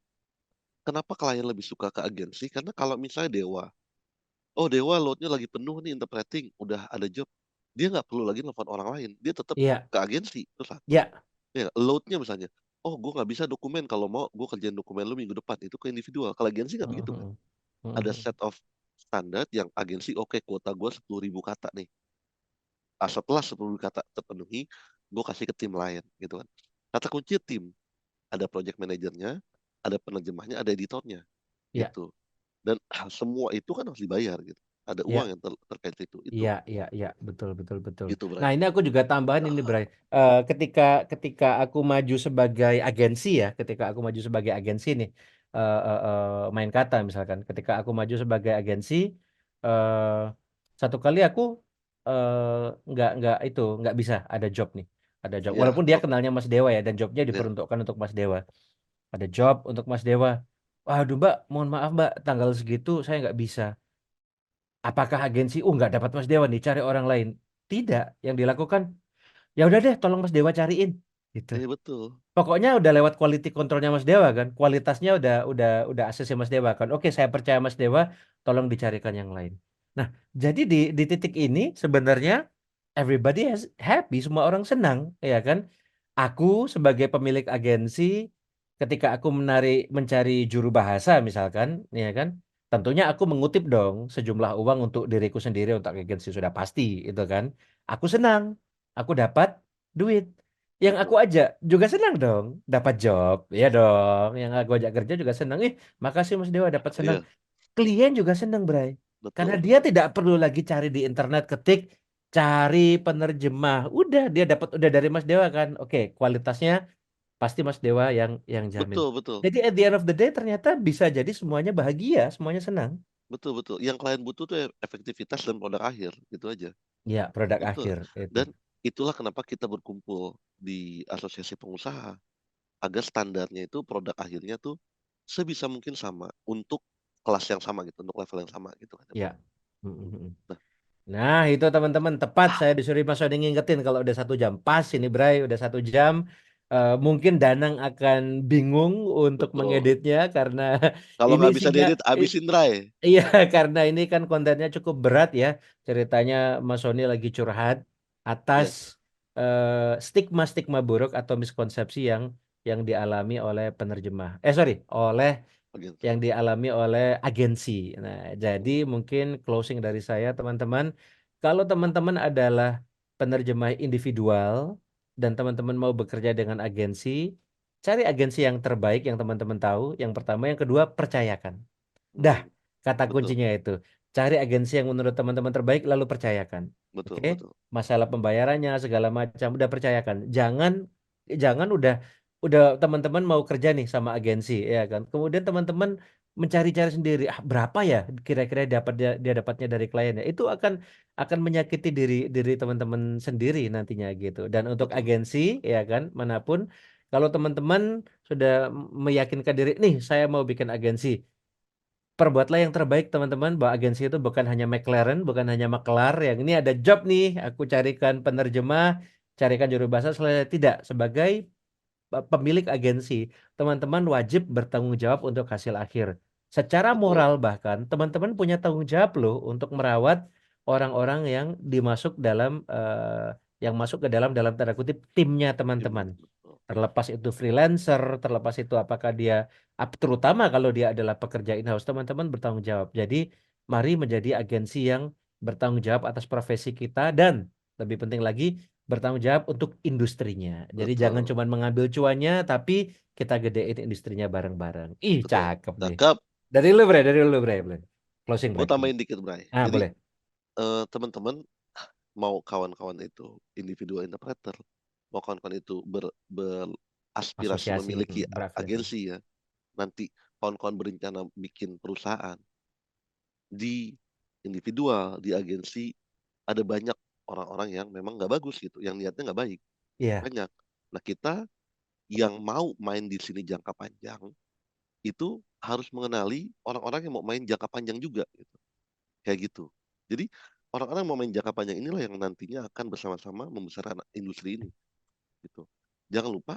kenapa klien lebih suka ke agensi? Karena kalau misalnya Dewa, oh Dewa loadnya lagi penuh nih interpreting, udah ada job, dia nggak perlu lagi nelfon orang lain, dia tetap Iya, ke agensi, itu satu. ya. Ya, loadnya misalnya, oh gue nggak bisa dokumen, kalau mau gue kerjain dokumen lu minggu depan, itu ke individual. Kalau agensi nggak Hmm, begitu, Bang. hmm, Ada hmm. set of standar yang agensi, oke kuota gue 10.000 kata nih. Ah, setelah 10.000 kata terpenuhi, gue kasih ke tim lain, gitu kan. Kata kunci tim, ada project manajernya, ada penerjemahnya, ada editornya, Ya, gitu. Dan semua itu kan harus dibayar gitu. Ada uang ya. yang terkait itu Iya, betul. gitu, Nah, Bray. ini aku juga tambahan ini, Bray. Ketika ketika aku maju sebagai agensi ya, ketika aku maju sebagai agensi nih, main kata misalkan, ketika aku maju sebagai agensi, eh, satu kali aku nggak bisa ada job nih, ada job. Ya, Walaupun dia oke. kenalnya Mas Dewa ya, dan jobnya Ya, diperuntukkan untuk Mas Dewa. Ada job untuk Mas Dewa. Waduh, Mbak, mohon maaf, Mbak, tanggal segitu saya nggak bisa. Apakah agensi, nggak dapat Mas Dewa nih, cari orang lain? Tidak, yang dilakukan, ya udah deh, tolong Mas Dewa cariin, gitu. betul. Pokoknya udah lewat quality controlnya Mas Dewa kan, kualitasnya udah asesnya Mas Dewa kan. Oke, saya percaya Mas Dewa, tolong dicarikan yang lain. Nah, jadi di titik ini sebenarnya everybody has happy, semua orang senang, ya kan? Aku sebagai pemilik agensi, ketika aku mencari juru bahasa misalkan, ya kan, tentunya aku mengutip dong sejumlah uang untuk diriku sendiri untuk agensi sudah pasti, itu kan. Aku senang, aku dapat duit. Yang aku Betul. ajak juga senang dong, dapat job, ya dong. Yang aku ajak kerja juga senang. Makasih Mas Dewa dapat senang. Iya, klien juga seneng, Bray. Karena Betul, dia tidak perlu lagi cari di internet, ketik, cari penerjemah. Udah, dia dapat udah dari Mas Dewa kan. Oke, kualitasnya pasti Mas Dewa yang jamin. betul, betul, Jadi at the end of the day ternyata bisa jadi semuanya bahagia, semuanya senang. betul, betul. Yang klien butuh tuh efektivitas dan produk akhir, gitu aja. Ya, produk Itu. akhir itu. Dan itulah kenapa kita berkumpul di asosiasi pengusaha agar standarnya itu produk akhirnya tuh sebisa mungkin sama untuk kelas yang sama gitu, untuk level yang sama gitu kan, ya, Ya. Bro. Mm-mm. Nah, Nah, itu teman-teman tepat saya disuruh Mas Odi ngingetin kalau udah 1 jam. Pas ini Bray, udah 1 jam. Mungkin Danang akan bingung untuk betul. mengeditnya karena Kalau ini nggak sih bisa nggak. diedit, abisin dry. Iya, karena ini kan kontennya cukup berat ya. Ceritanya Mas Sony lagi curhat atas Iya, stigma-stigma buruk atau miskonsepsi yang dialami oleh penerjemah. Sorry, oleh begitu. yang dialami oleh agensi. Nah, jadi mungkin closing dari saya, teman-teman, kalau teman-teman adalah penerjemah individual dan teman-teman mau bekerja dengan agensi, cari agensi yang terbaik yang teman-teman tahu. Yang pertama, yang kedua, percayakan. Dah, Hmm, kata betul, kuncinya itu. Cari agensi yang menurut teman-teman terbaik, lalu percayakan. betul, Oke? betul, Masalah pembayarannya, segala macam, udah percayakan. Jangan, jangan udah teman-teman mau kerja nih sama agensi, ya kan? Kemudian teman-teman mencari-cari sendiri, berapa ya kira-kira dia dapatnya dari kliennya? Itu akan menyakiti diri diri teman-teman sendiri nantinya gitu. Dan untuk betul, agensi, ya kan, manapun, kalau teman-teman sudah meyakinkan diri, nih saya mau bikin agensi. Perbuatlah yang terbaik teman-teman, bahwa agensi itu bukan hanya McLaren, bukan hanya maklar, yang ini ada job nih, aku carikan penerjemah, carikan juru bahasa, tidak, sebagai pemilik agensi, teman-teman wajib bertanggung jawab untuk hasil akhir. Secara betul, moral bahkan, teman-teman punya tanggung jawab loh untuk merawat orang-orang yang masuk ke dalam tanda kutip timnya teman-teman. timnya, betul, Terlepas itu freelancer, terlepas itu apakah dia, terutama kalau dia adalah pekerja in-house, teman-teman bertanggung jawab. Jadi, mari menjadi agensi yang bertanggung jawab atas profesi kita dan lebih penting lagi bertanggung jawab untuk industrinya. Jadi jangan betul, cuma mengambil cuannya, tapi kita gedein industrinya bareng-bareng. Ih, betul. cakep nih. Cakep. Dari lu, Bre, Bre. Closing, Bre. Gue tambahin dikit, Bray. Ah, Jadi, boleh. teman-teman mau kawan-kawan itu individual interpreter, mau kawan-kawan itu beraspirasi Asosiasi memiliki berafiliasi. agensi ya, nanti kawan-kawan berencana bikin perusahaan di individual, di agensi, ada banyak orang-orang yang memang nggak bagus gitu, yang niatnya nggak baik, Iya, banyak. Nah, kita yang mau main di sini jangka panjang, itu harus mengenali orang-orang yang mau main jangka panjang juga gitu. Kayak gitu. Jadi orang-orang yang mau main jangka panjang inilah yang nantinya akan bersama-sama membesarkan industri ini gitu. Jangan lupa.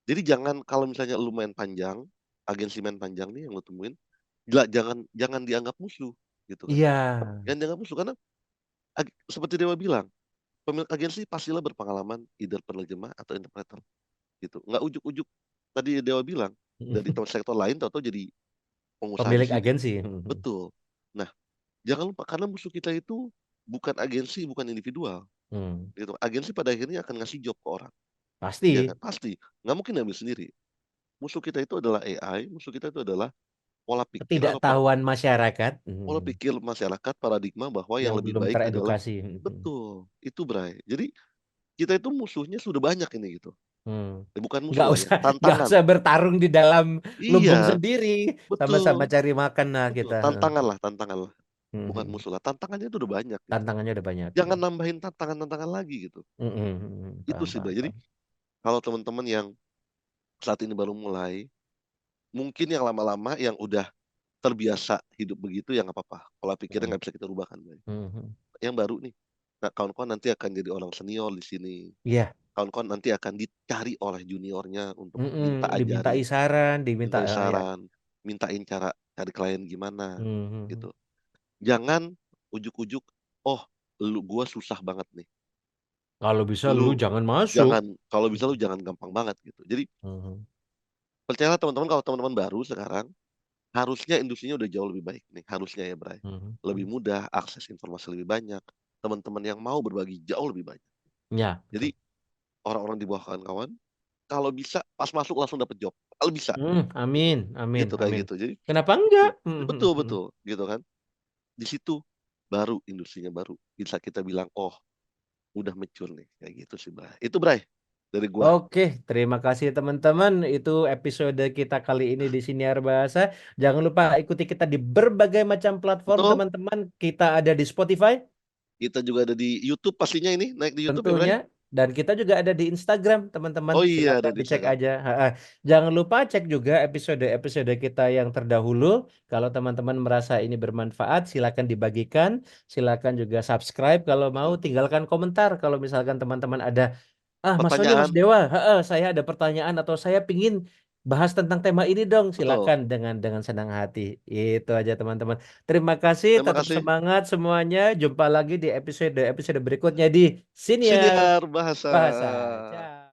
Jadi jangan kalau misalnya lu main panjang, agensi main panjang nih yang lu temuin, jangan jangan dianggap musuh gitu kan. iya, Jangan dianggap musuh karena seperti Dewa bilang, pemilik agensi pastilah berpengalaman either penerjemah atau interpreter gitu. Nggak ujuk-ujuk tadi Dewa bilang dari sektor lain atau jadi pengusaha di pemilik sini. agensi. Betul. Nah, jangan lupa karena musuh kita itu bukan agensi, bukan individual Hmm, gitu. Agensi pada akhirnya akan ngasih job ke orang, ya pasti kan? Pasti. Nggak mungkin ambil sendiri. Musuh kita itu adalah AI, musuh kita itu adalah pola pikir atau ketidaktahuan masyarakat pola pikir masyarakat paradigma bahwa yang yang lebih belum baik adalah teredukasi. betul. Itu Bray. Jadi kita itu musuhnya sudah banyak ini gitu. Hmm. Bukan musuh Nggak lah ya, usah nggak tantangan. usah bertarung di dalam lumbung Iya, sendiri, sama-sama betul. cari makan lah Betul. kita. Tantangan lah, tantangan lah. Bukan Hmm. musuh lah. Tantangannya itu udah banyak gitu. Tantangannya udah banyak. Jangan nambahin tantangan-tantangan lagi gitu. Itu Paham, sih paham, Bray. Jadi paham. kalau teman-teman yang saat ini baru mulai, mungkin yang lama-lama yang udah terbiasa hidup begitu ya nggak apa-apa. Pola pikirnya Hmm. nggak bisa kita rubahkan, Bray. Hmm. Yang baru nih, nah kawan-kawan nanti akan jadi orang senior di sini. Iya. Kawan-kawan nanti akan dicari oleh juniornya untuk Mm-mm. minta ajarin, Dimintai saran, diminta mintain ya. saran, mintain cara cari klien gimana Hmm. gitu. Jangan ujuk-ujuk, oh lu gua susah banget nih. Kalau bisa lu Lu jangan masuk. jangan kalau bisa lu jangan gampang banget gitu. Jadi Hmm. percayalah teman-teman kalau teman-teman baru sekarang harusnya industrinya udah jauh lebih baik nih, harusnya ya Bray. Hmm. Lebih mudah, akses informasi lebih banyak, teman-teman yang mau berbagi jauh lebih banyak. Ya, Jadi betul. orang-orang di bawah kawan-kawan kalau bisa pas masuk langsung dapet job. Kalau bisa Amin, amin, gitu kayak amin. gitu. Jadi Kenapa enggak? betul betul gitu kan. Di situ baru industrinya baru bisa kita bilang oh udah mature nih kayak gitu sih Bray. Itu Bray dari gua. Oke, terima kasih teman-teman. Itu episode kita kali ini di Siniar Bahasa. Jangan lupa ikuti kita di berbagai macam platform, Betul. teman-teman. Kita ada di Spotify Kita juga ada di YouTube pastinya ini naik di YouTube ya Bray. tentunya. Dan kita juga ada di Instagram, teman-teman. Oh iya ada Silakan di dicek Instagram. aja. Ha, ha. Jangan lupa cek juga episode-episode kita yang terdahulu. Kalau teman-teman merasa ini bermanfaat, silakan dibagikan. Silakan juga subscribe kalau mau. Betul. Tinggalkan komentar kalau misalkan teman-teman ada, Mas Sony, Mas Pertanyaan Dewa, saya ada pertanyaan atau saya pingin bahas tentang tema ini dong. betul. Silakan dengan senang hati. Itu aja teman-teman. Terima kasih, Terima tetap kasih. semangat semuanya. Jumpa lagi di episode-episode berikutnya di Siniar Siniar bahasa. Bahasa. Ciao.